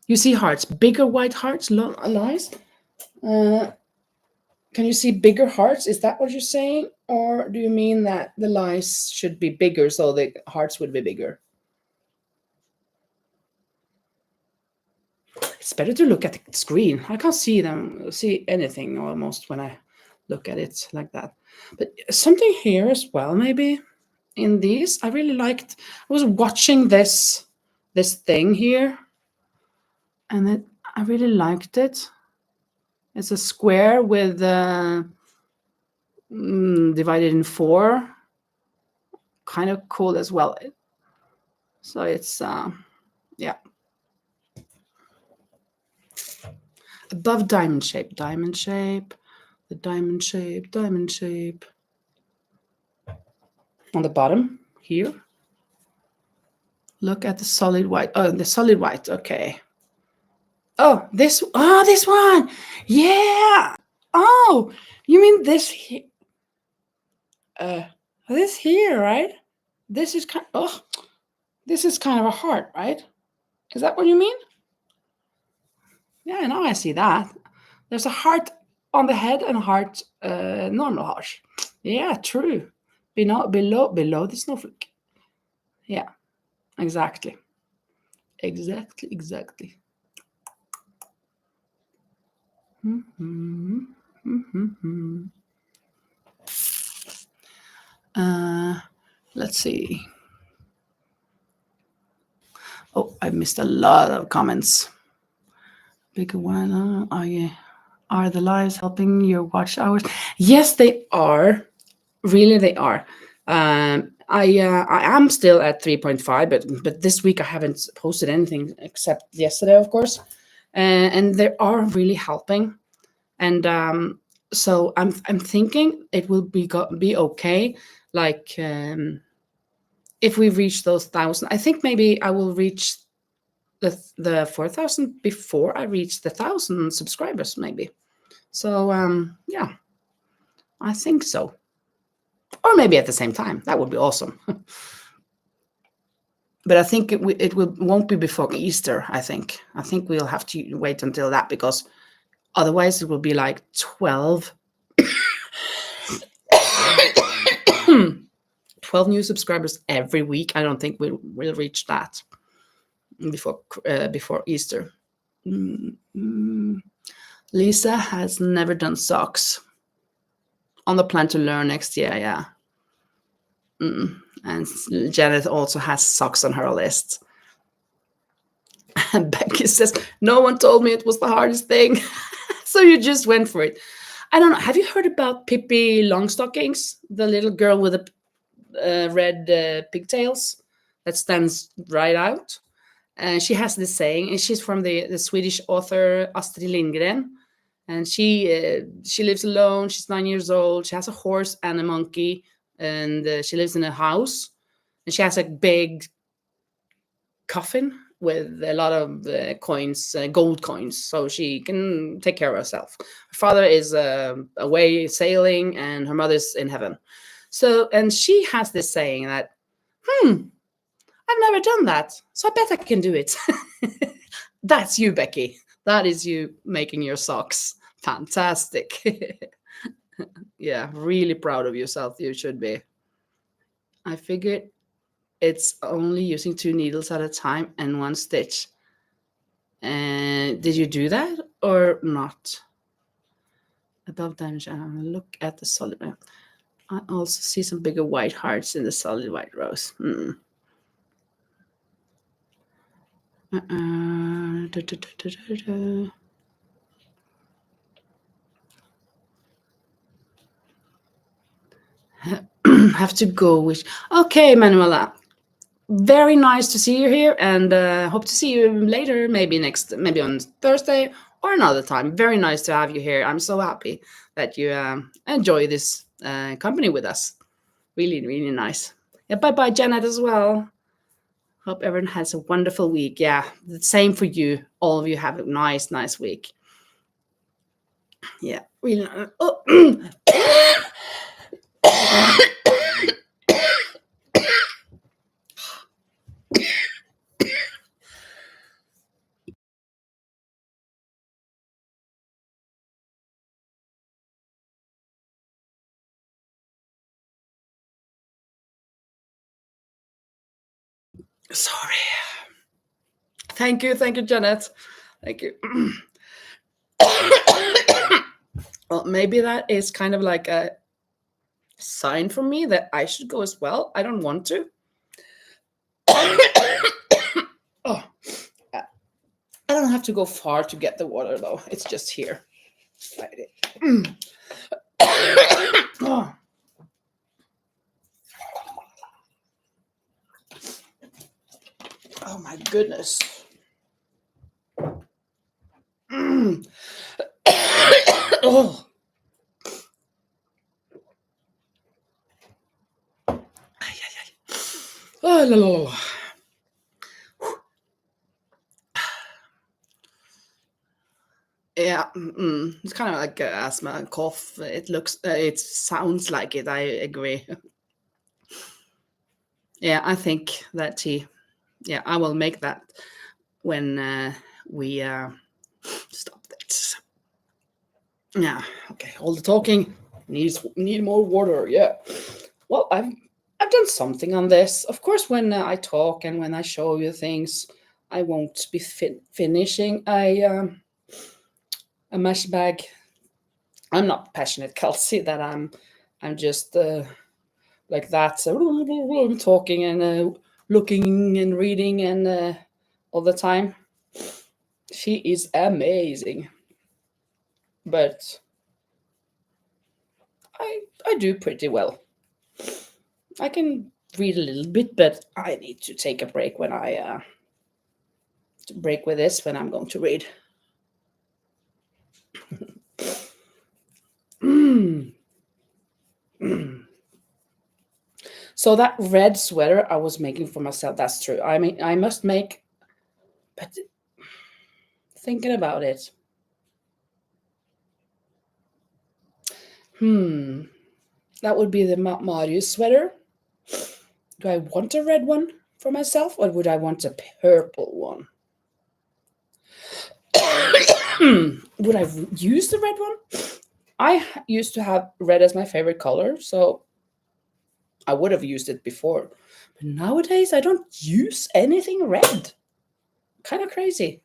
you see hearts, bigger white hearts, lies? Can you see bigger hearts? Is that what you're saying? Or do you mean that the lies should be bigger so the hearts would be bigger? It's better to look at the screen. I can't see anything almost when I look at it like that. But something here as well, maybe in these. I really liked, I was watching this thing here, and I really liked it. It's a square with divided in 4. Kind of cool as well. So it's yeah, above diamond shape, the diamond shape on the bottom here. Look at the solid white. Oh, the solid white. Okay. Oh, this. Oh, this one. Yeah. Oh, you mean this here, right? This is kind. Oh, this is kind of a heart, right? Is that what you mean? Yeah, now I see that. There's a heart on the head and a heart, normal heart. Yeah, true. Below the snowflake. Yeah, exactly. Exactly. Mm-hmm. Mm-hmm. Let's see. Oh, I missed a lot of comments. Big one. Are the lives helping your watch hours? Yes, they are. Really, they are. I am still at 3.5, but this week I haven't posted anything except yesterday, of course. And they are really helping. And so I'm thinking it will be okay. Like if we reach those 1,000, I think maybe I will reach the 4,000 before I reach the 1,000 subscribers, maybe. So yeah, I think so. Or maybe at the same time. That would be awesome. But I think won't be before Easter. I think we'll have to wait until that, because otherwise it will be like 12 12 new subscribers every week. I don't think we'll reach that before Easter. Lisa has never done socks. On the plan to learn next year, yeah. And Janet also has socks on her list. And Becky says, no one told me it was the hardest thing. So you just went for it. I don't know. Have you heard about Pippi Longstockings? The little girl with the red pigtails that stands right out? She has this saying, and she's from the Swedish author Astrid Lindgren. And she lives alone. She's 9 years old. She has a horse and a monkey, and she lives in a house. And she has a big coffin with a lot of coins, gold coins, so she can take care of herself. Her father is away sailing, and her mother's in heaven. So, and she has this saying that, I've never done that, so I bet I can do it. That's you, Becky. That is you making your socks. Fantastic. Yeah, really proud of yourself. You should be. I figured it's only using 2 needles at a time and 1 stitch. And did you do that or not? Above damage, look at the solid. I also see some bigger white hearts in the solid white rows. Have to go. Okay, Manuela. Very nice to see you here, and hope to see you later. Maybe on Thursday or another time. Very nice to have you here. I'm so happy that you enjoy this company with us. Really, really nice. Yeah, bye, Janet, as well. Hope everyone has a wonderful week. Yeah, the same for you. All of you have a nice week. Yeah, really. Sorry. Thank you, Janet. Thank you. Well, maybe that is kind of like a sign for me that I should go as well. I don't want to. Oh, I don't have to go far to get the water, though. It's just here. Oh. Oh my goodness. Oh. Oh, la, la, la. Yeah, it's kind of like asthma, cough. It sounds like it. I agree. Yeah, I think that tea. Yeah, I will make that when we stop it. Yeah, okay. All the talking need more water. Yeah. Well, I've done something on this. Of course, when I talk and when I show you things, I won't be finishing a mesh bag. I'm not passionate, Kelsey. That I'm just like that. So I'm talking and looking and reading and all the time. She is amazing, but I do pretty well. I can read a little bit, but I need to take a break when I to break with this when I'm going to read. So that red sweater I was making for myself, that's true. I mean, I must make, but thinking about it, that would be the Marius sweater. Do I want a red one for myself, or would I want a purple one? Would I use the red one? I used to have red as my favorite color, so I would have used it before. But nowadays, I don't use anything red. Kind of crazy.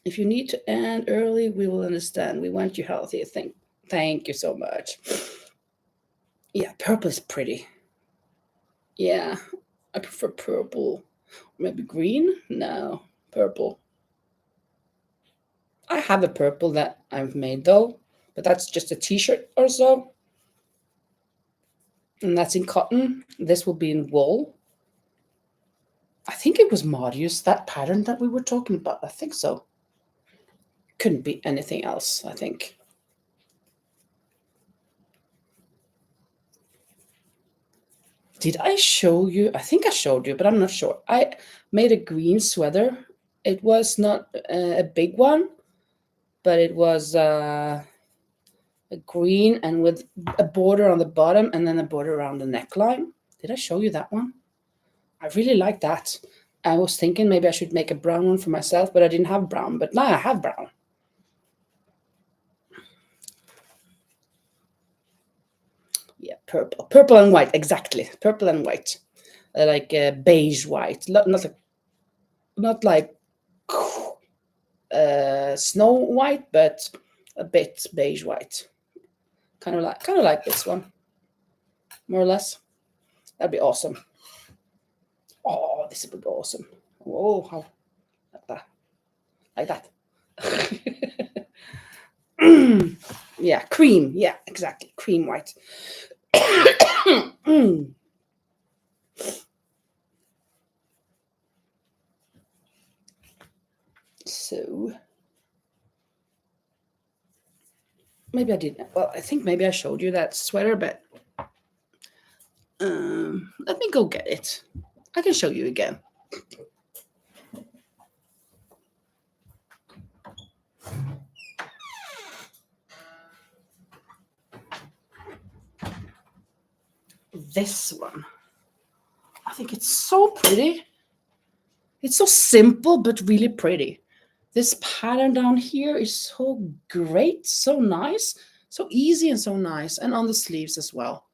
If you need to end early, we will understand. We want you healthy. Thank you so much. Yeah, purple is pretty. Yeah, I prefer purple. Maybe green? No, purple. I have a purple that I've made though, but that's just a t-shirt or so. And that's in cotton. This will be in wool. I think it was Marius, that pattern that we were talking about. I think so. Couldn't be anything else, I think. Did I show you? I think I showed you, but I'm not sure. I made a green sweater. It was not a big one, but it was a green and with a border on the bottom and then a border around the neckline. Did I show you that one? I really like that. I was thinking maybe I should make a brown one for myself, but I didn't have brown. But now I have brown. Yeah, purple and white, exactly. Purple and white, like beige white, not like snow white, but a bit beige white. Kind of like this one, more or less. That'd be awesome. Oh, this would be awesome. Oh, how like that. Yeah, cream. Yeah, exactly. Cream white. So maybe I didn't. Well, I think maybe I showed you that sweater, but let me go get it. I can show you again. This one. I think it's so pretty. It's so simple, but really pretty. This pattern down here is so great, so nice, so easy and so nice, and on the sleeves as well.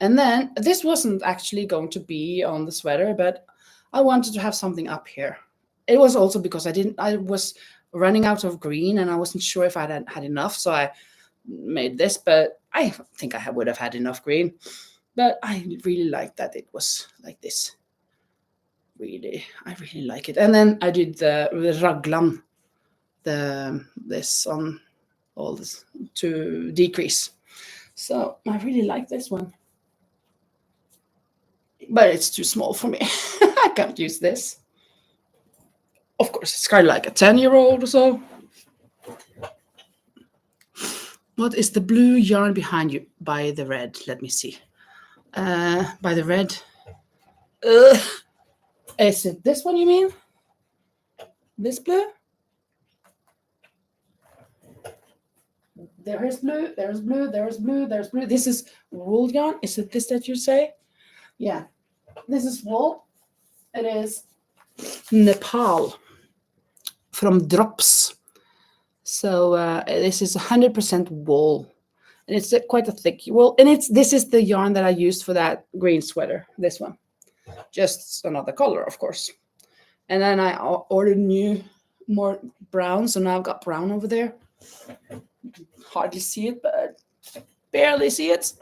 And then this wasn't actually going to be on the sweater, but I wanted to have something up here. It was also because I was running out of green and I wasn't sure if I had enough, so I made this, but I think I would have had enough green. But I really like that it was like this. I really like it. And then I did the raglan, this on all this to decrease. So I really like this one. But it's too small for me. I can't use this. Of course, it's kind of like a 10-year-old or so. What is the blue yarn behind you? By the red. Let me see. By the red. Is it this one you mean? This blue? There is blue, there's blue, there's blue, there's blue. This is wool yarn. Is it this that you say? Yeah. This is wool. It is Nepal from Drops. So this is 100% wool. And it's quite a thick wool. And this is the yarn that I used for that green sweater. This one. Just another color, of course. And then I ordered more brown. So now I've got brown over there. You can hardly see it, but barely see it.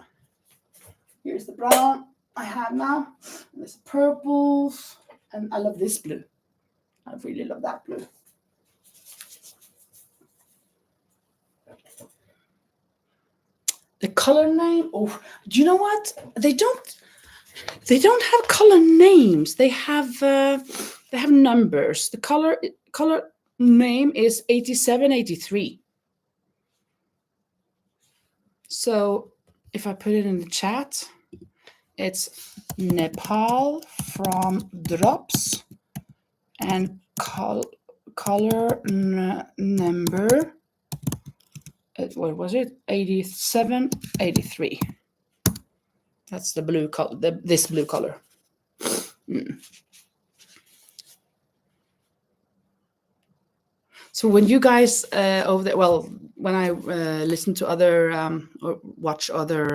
Here's the brown I have now. And there's purples. And I love this blue. I really love that blue. The color name. Oh, do you know what? They don't have color names. They have numbers. The color name is 8783. So if I put it in the chat, it's Nepal from Drops and color number. What was it? 8783. That's the blue color. This blue color. So when you guys over there, well, when I listen to other or watch other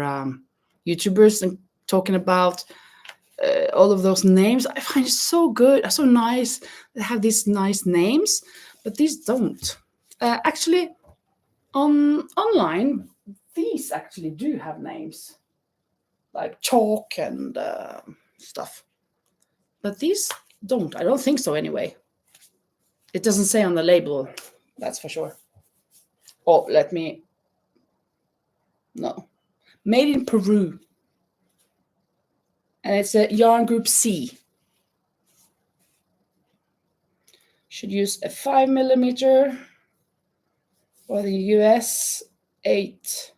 YouTubers and talking about all of those names, I find it so good, so nice. They have these nice names, but these don't. Actually, online, these actually do have names, like chalk and stuff. But these don't. I don't think so anyway. It doesn't say on the label, that's for sure. Oh, no. Made in Peru. And it's a yarn group C. Should use a 5mm for the US 8.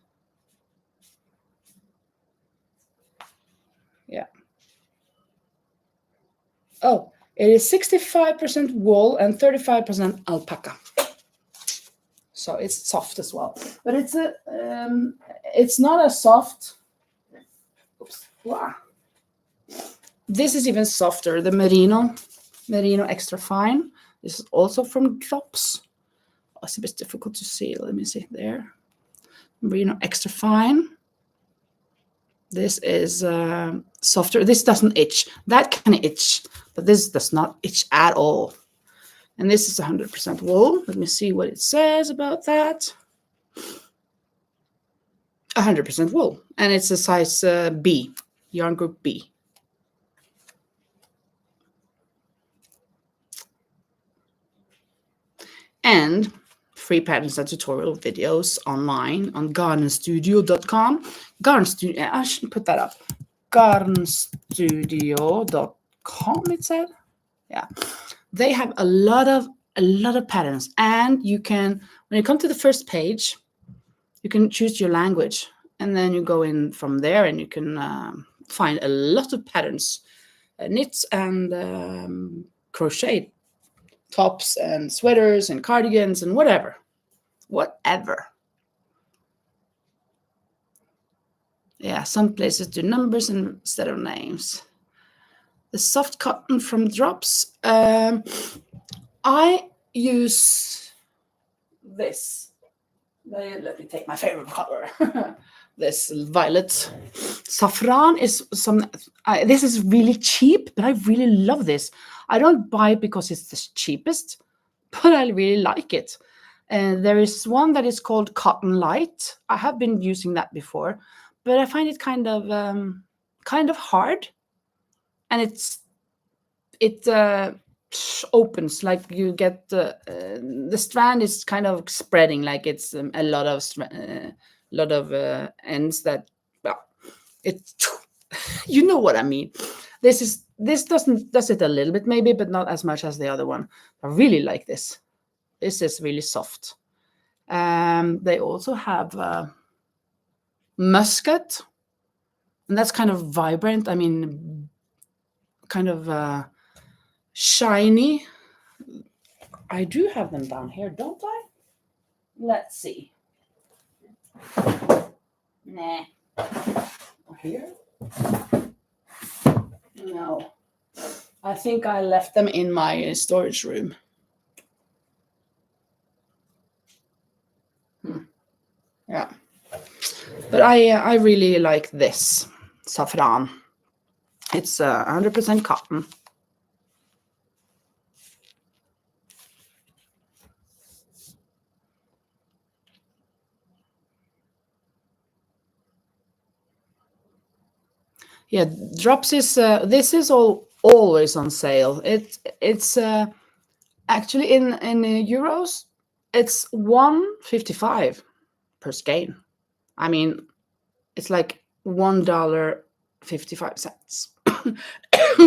Yeah. Oh, it is 65% wool and 35% alpaca. So it's soft as well. But it's not as soft. Oops. Wow. This is even softer. The merino extra fine. This is also from Drops. Oh, it's a bit difficult to see. Let me see there. Merino extra fine. This is softer. This doesn't itch. That can itch, but this does not itch at all. And this is 100% wool. Let me see what it says about that. 100% wool. And it's a size B, yarn group B. And free patterns and tutorial videos online on garnstudio.com. I shouldn't put that up. Garnstudio.com, it said. Yeah. They have a lot of patterns, and you can, when you come to the first page, you can choose your language, and then you go in from there, and you can find a lot of patterns, knits and crochet tops and sweaters and cardigans and whatever. Yeah, some places do numbers instead of names. The soft cotton from Drops. I use this. Let me take my favorite color. This violet. Saffron is this is really cheap, but I really love this. I don't buy it because it's the cheapest, but I really like it. And there is one that is called Cotton Light. I have been using that before, but I find it kind of hard, and it opens, like you get the strand is kind of spreading, like it's a lot of ends that, well, it's you know what I mean. This does it a little bit maybe, but not as much as the other one. I really like this. This is really soft. They also have muscat, and that's kind of vibrant. I mean, kind of shiny. I do have them down here, don't I? Let's see. Nah. Here? No. I think I left them in my storage room. Yeah. But I really like this saffron. It's 100% cotton. Yeah, drops is this is always on sale. It's actually in euros, it's 1.55 per skein. I mean, it's like $1.55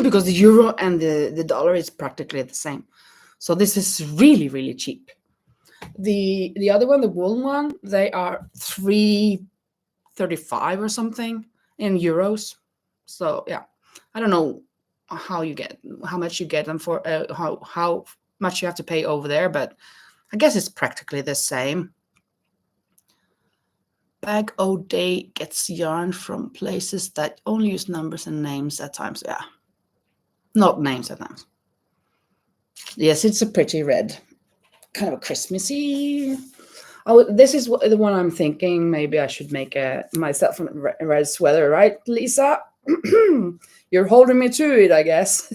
because the euro and the dollar is practically the same. So this is really, really cheap. The other one, the wool one, they are 3.35 or something in euros. So yeah, I don't know how much you get them for, how much you have to pay over there, but I guess it's practically the same. Bag O'Day gets yarn from places that only use numbers and names at times. Yeah, not names at times. Yes, it's a pretty red, kind of a Christmassy. Oh, this is the one I'm thinking. Maybe I should make myself a red sweater, right, Lisa? You're holding me to it, I guess.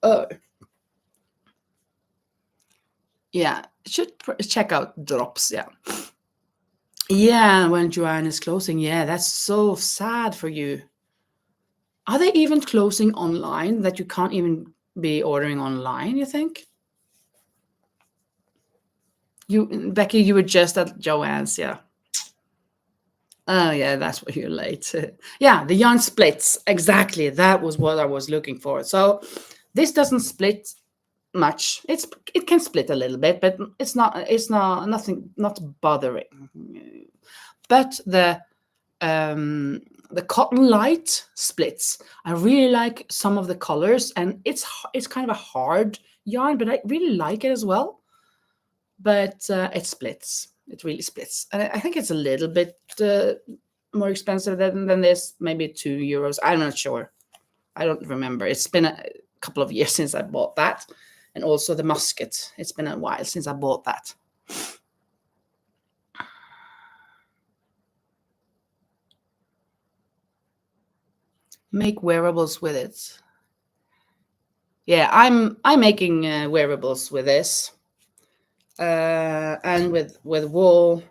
Oh. Yeah, should check out drops. Yeah. Yeah, when Joanne is closing. Yeah, that's so sad for you. Are they even closing online that you can't even be ordering online, you think? Becky, you were just at Joanne's, yeah. Oh yeah, that's why you're late. Yeah, the yarn splits. Exactly. That was what I was looking for. So this doesn't split much. It can split a little bit, but it's not bothering. But the cotton light splits. I really like some of the colors, and it's kind of a hard yarn, but I really like it as well. But it splits. It really splits, and I think it's a little bit more expensive than this. Maybe €2. I'm not sure. I don't remember. It's been a couple of years since I bought that, and also the musket. It's been a while since I bought that. Make wearables with it. Yeah, I'm making wearables with this, and with wool,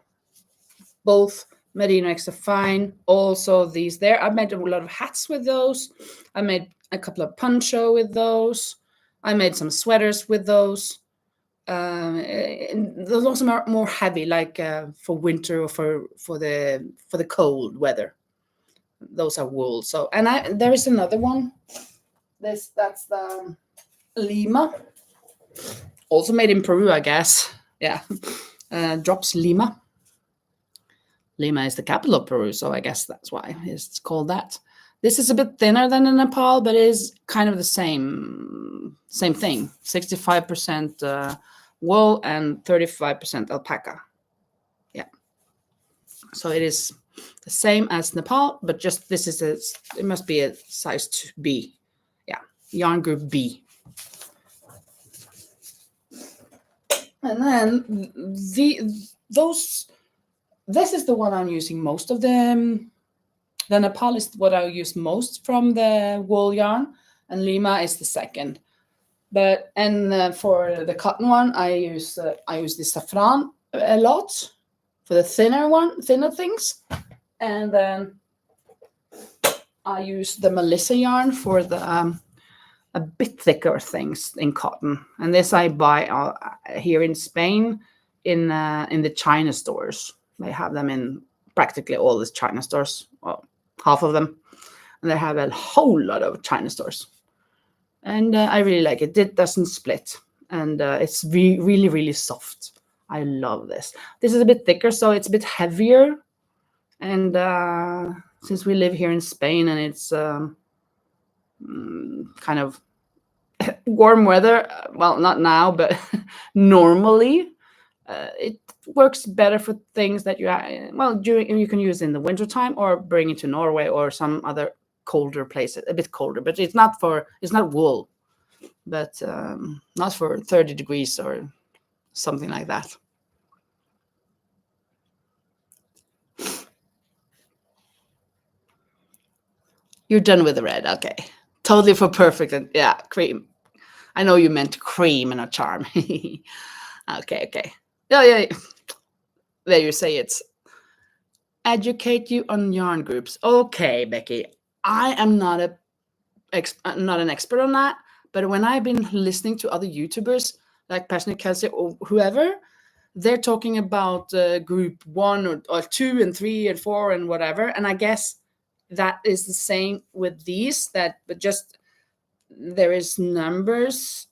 both merino extra fine. Also these there. I made a lot of hats with those. I made a couple of poncho with those. I made some sweaters with those. Those also are more heavy, like for winter or for the cold weather. Those are wool. So, and there is another one. That's the Lima, also made in Peru, I guess. Yeah, drops Lima. Lima is the capital of Peru, so I guess that's why it's called that. This is a bit thinner than in Nepal, but it is kind of the same thing. 65% wool and 35% alpaca. Yeah. So it is the same as Nepal, but just this is it must be a size 2B. Yeah, yarn group B. And then this is the one I'm using most of them. The Nepal is what I use most from the wool yarn, and Lima is the second. But for the cotton one, I use the saffron a lot for the thinner things, and then I use the Melissa yarn for the a bit thicker things in cotton. And this I buy here in Spain in the China stores. They have them in practically all the China stores. Well, half of them, and they have a whole lot of China stores. And I really like it. It doesn't split, and it's really, really soft. I love this. This is a bit thicker, so it's a bit heavier. And since we live here in Spain and it's kind of warm weather, well, not now, but normally, It works better for things that you can use in the wintertime or bring it to Norway or some other colder places, a bit colder. But it's not wool, but not for 30 degrees or something like that. You're done with the red, okay? Totally for perfect and yeah, cream. I know you meant cream and a charm. Okay. Yeah. There you say it's educate you on yarn groups. Okay, Becky. I am not not an expert on that, but when I've been listening to other YouTubers like Passionate Kelsey or whoever, they're talking about group 1 or 2 and 3 and 4 and whatever, and I guess that is the same with these. But just there is numbers,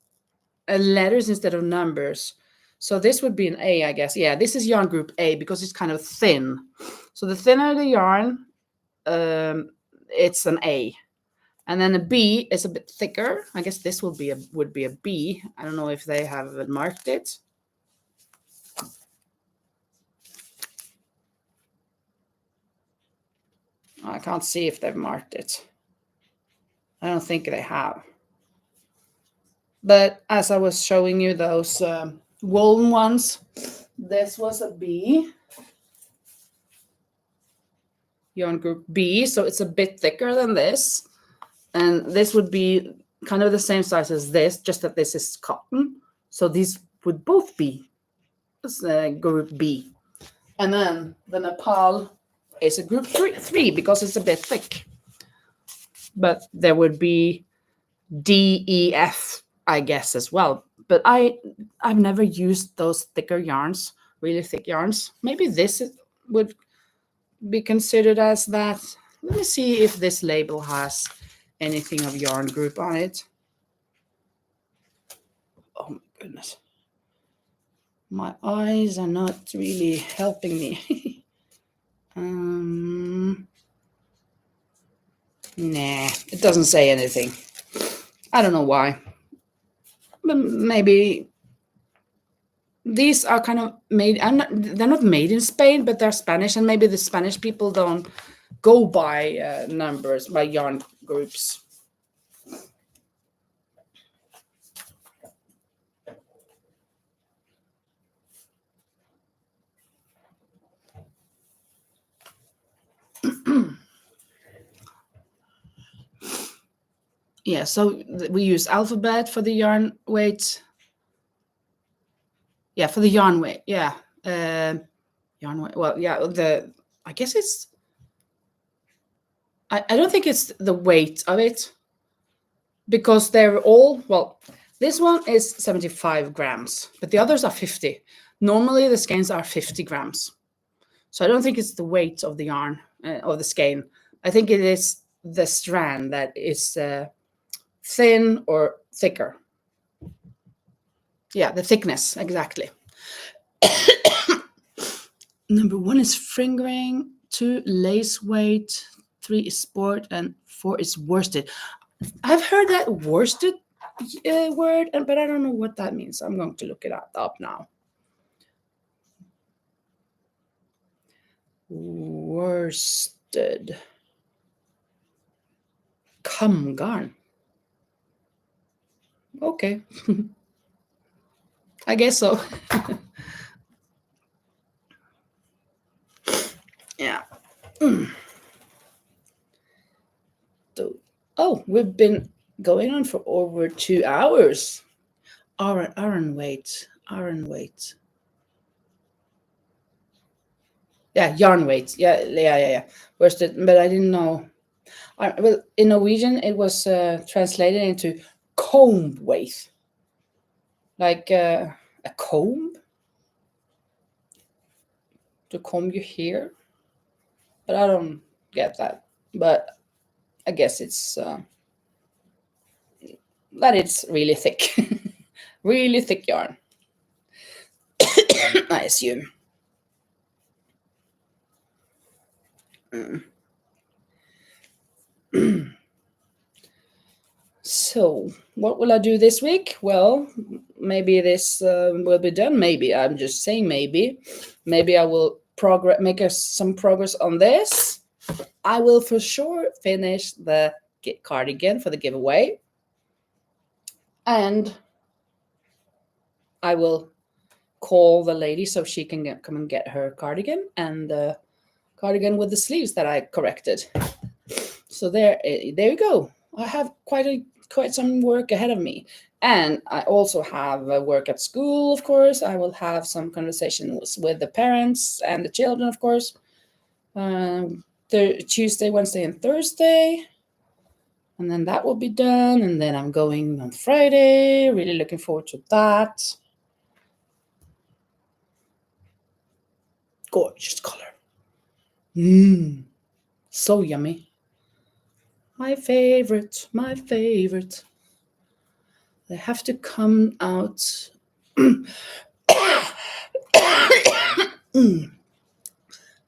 letters instead of numbers. So this would be an A, I guess. Yeah, this is yarn group A because it's kind of thin. So the thinner the yarn, it's an A. And then a B is a bit thicker. I guess this would be a B. I don't know if they have marked it. I can't see if they've marked it. I don't think they have. But as I was showing you those woolen ones, this was a B. Yarn group B, so it's a bit thicker than this. And this would be kind of the same size as this, just that this is cotton. So these would both be group B. And then the Nepal is a group three because it's a bit thick. But there would be D, E, F, I guess, as well. But I've never used those thicker yarns, really thick yarns. Maybe this would be considered as that. Let me see if this label has anything of yarn group on it. Oh my goodness. My eyes are not really helping me. Nah, it doesn't say anything. I don't know why. But maybe these are kind of made, they're not made in Spain, but they're Spanish, and maybe the Spanish people don't go by numbers, by yarn groups. Yeah, so we use alphabet for the yarn weight. Yeah, for the yarn weight. Yeah, yarn weight. Well, yeah, I guess it's. I don't think it's the weight of it, because they're all, well, this one is 75 grams, but the others are 50. Normally the skeins are 50 grams. So I don't think it's the weight of the yarn or the skein. I think it is the strand that is thin or thicker. Yeah, the thickness, exactly. Number 1 is fingering, 2 lace weight, 3 is sport, and 4 is worsted. I've heard that worsted word, but I don't know what that means. I'm going to look it up now. Worsted. Cum garn. Okay. I guess so. Yeah. Oh, we've been going on for over 2 hours. Iron weight. Yeah, yarn weight. Yeah. Worsted, but I didn't know. Well, in Norwegian, it was translated into comb weight. Like a comb to comb your hair. But I don't get that. But I guess it's that it's really thick. Really thick yarn. I assume. So So what will I do this week? Well, maybe this will be done. Maybe, I'm just saying maybe. Maybe I will make some progress on this. I will for sure finish the cardigan for the giveaway. And I will call the lady so she can come and get her cardigan, and the cardigan with the sleeves that I corrected. So there you go. I have quite some work ahead of me. And I also have work at school, of course. I will have some conversations with the parents and the children, of course. Tuesday, Wednesday, and Thursday. And then that will be done. And then I'm going on Friday. Really looking forward to that. Gorgeous color. So yummy. My favorite. They have to come out. They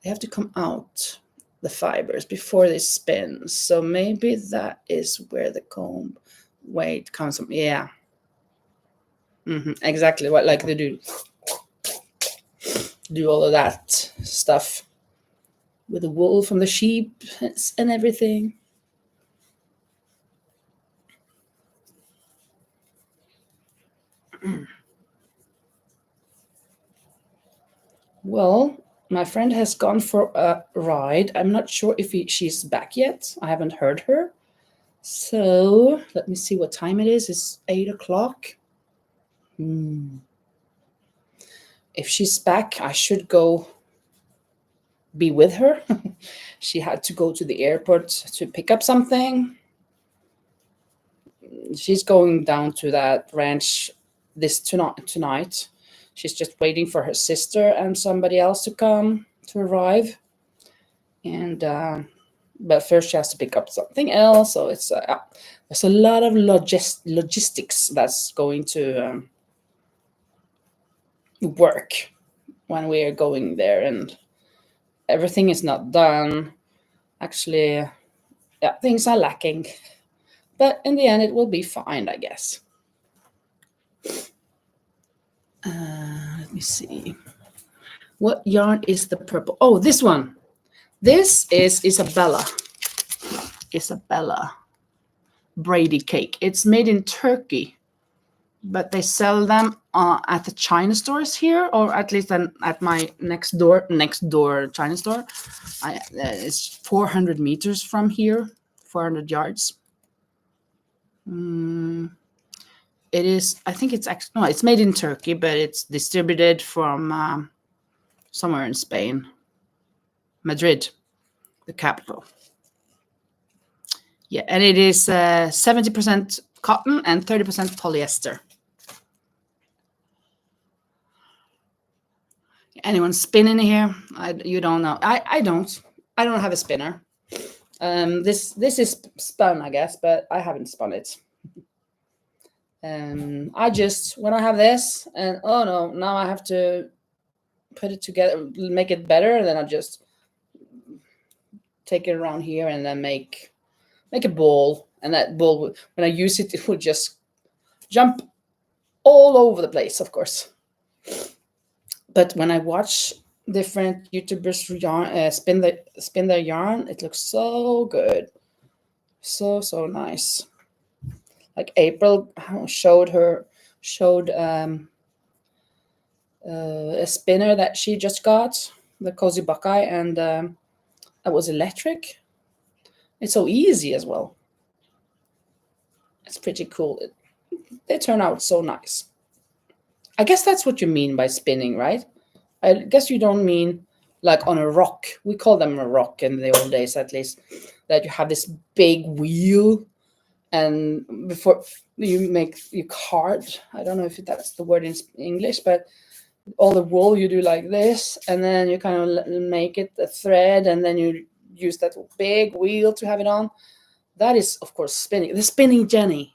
have to come out, the fibers, before they spin. So maybe that is where the comb weight comes from. Yeah. Exactly what, like they do all of that stuff with the wool from the sheep and everything. Well, my friend has gone for a ride. I'm not sure if she's back yet. I haven't heard her. So let me see what time it is. It's 8 o'clock. If she's back, I should go be with her. She had to go to the airport to pick up something. She's going down to that ranch tonight. She's just waiting for her sister and somebody else to arrive. And but first she has to pick up something else. So it's there's a lot of logistics that's going to work when we are going there, and everything is not done. Actually, yeah, things are lacking. But in the end, it will be fine, I guess. Let me see. What yarn is the purple? Oh, this one. This is Isabella Brady cake. It's made in Turkey, but they sell them at the China stores here, or at least at my next door China store. It's 400 meters from here, 400 yards. It is, I think it's actually, no, it's made in Turkey, but it's distributed from somewhere in Spain. Madrid, the capital. Yeah, and it is 70% cotton and 30% polyester. Anyone spinning here? You don't know. I don't have a spinner. This is spun, I guess, but I haven't spun it. I just, when I have this, and oh no, now I have to put it together, make it better, then I just take it around here and then make a ball, and that ball, when I use it, it will just jump all over the place, of course. But when I watch different YouTubers yarn, spin their yarn, it looks so good, so nice. Like April showed a spinner that she just got, the Cozy Buckeye, and it was electric. It's so easy as well. It's pretty cool. They turn out so nice. I guess that's what you mean by spinning, right? I guess you don't mean like on a rock. We call them a rock in the old days, at least, that you have this big wheel, and before you make your card, I don't know if that's the word in English, but all the wool you do like this, and then you kind of make it a thread, and then you use that big wheel to have it on. That is, of course, spinning. The spinning Jenny.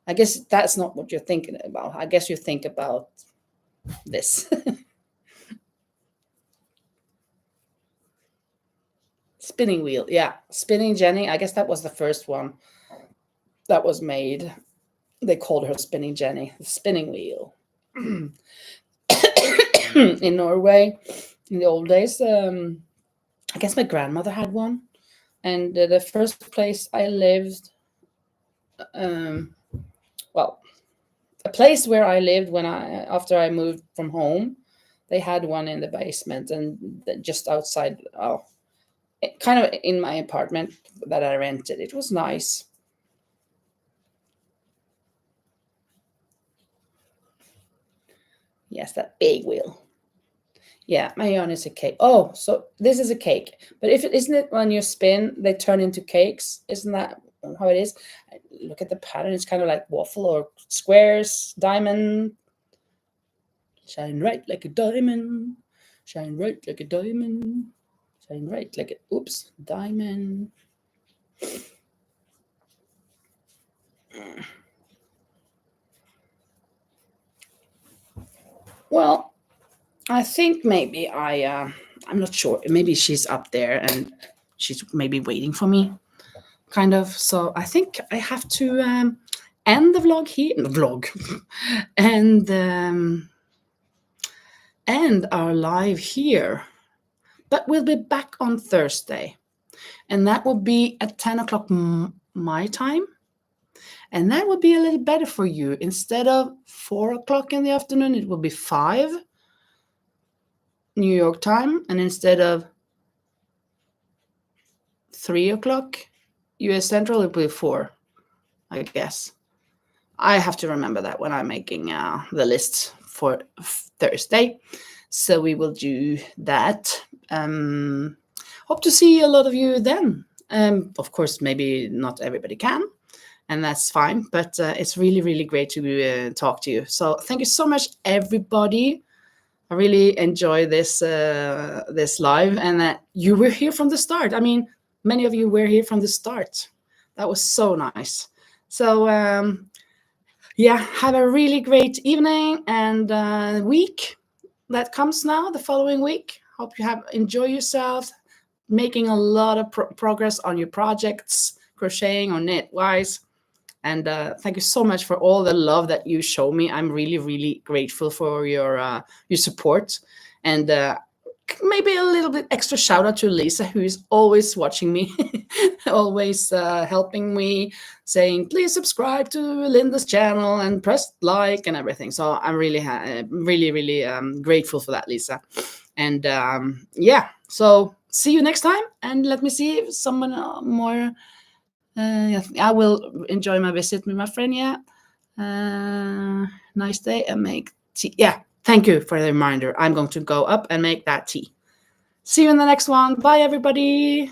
I guess that's not what you're thinking about. I guess you think about this. Spinning wheel. Yeah, Spinning Jenny. I guess that was the first one that was made. They called her Spinning Jenny, the spinning wheel. In Norway, in the old days, I guess my grandmother had one. And the first place I lived, um, well, a place where I lived when after I moved from home, they had one in the basement and just outside. Oh, kind of in my apartment that I rented. It was nice. Yes, that big wheel. Yeah, my yarn is a cake. Oh, so this is a cake. But if it isn't it when you spin, they turn into cakes. Isn't that how it is? Look at the pattern. It's kind of like waffle or squares, diamond. Shine bright like a diamond. Shine bright like a diamond. Shine bright like a oops, diamond. Well, I think maybe I'm not sure. Maybe she's up there and she's maybe waiting for me, kind of. So I think I have to end the vlog here. The vlog, and end our live here. But we'll be back on Thursday, and that will be at 10 o'clock my time. And that will be a little better for you. Instead of 4 o'clock in the afternoon, it will be 5 New York time. And instead of 3 o'clock US Central, it will be 4, I guess. I have to remember that when I'm making the list for Thursday. So we will do that. Hope to see a lot of you then. Of course, maybe not everybody can, and that's fine. But it's really, really great to talk to you. So thank you so much, everybody. I really enjoy this this live, and that you were here from the start. I mean, many of you were here from the start. That was so nice. So yeah, have a really great evening and week that comes now, the following week. Hope you have enjoy yourselves, making a lot of progress on your projects, crocheting or knit wise. And thank you so much for all the love that you show me. I'm really, really grateful for your support. And maybe a little bit extra shout out to Lisa, who is always watching me, always helping me, saying, please subscribe to Linda's channel and press like and everything. So I'm really, really grateful for that, Lisa. And yeah, so see you next time. And let me see if someone more... I will enjoy my visit with my friend. Yeah. Nice day and make tea. Yeah. Thank you for the reminder. I'm going to go up and make that tea. See you in the next one. Bye, everybody.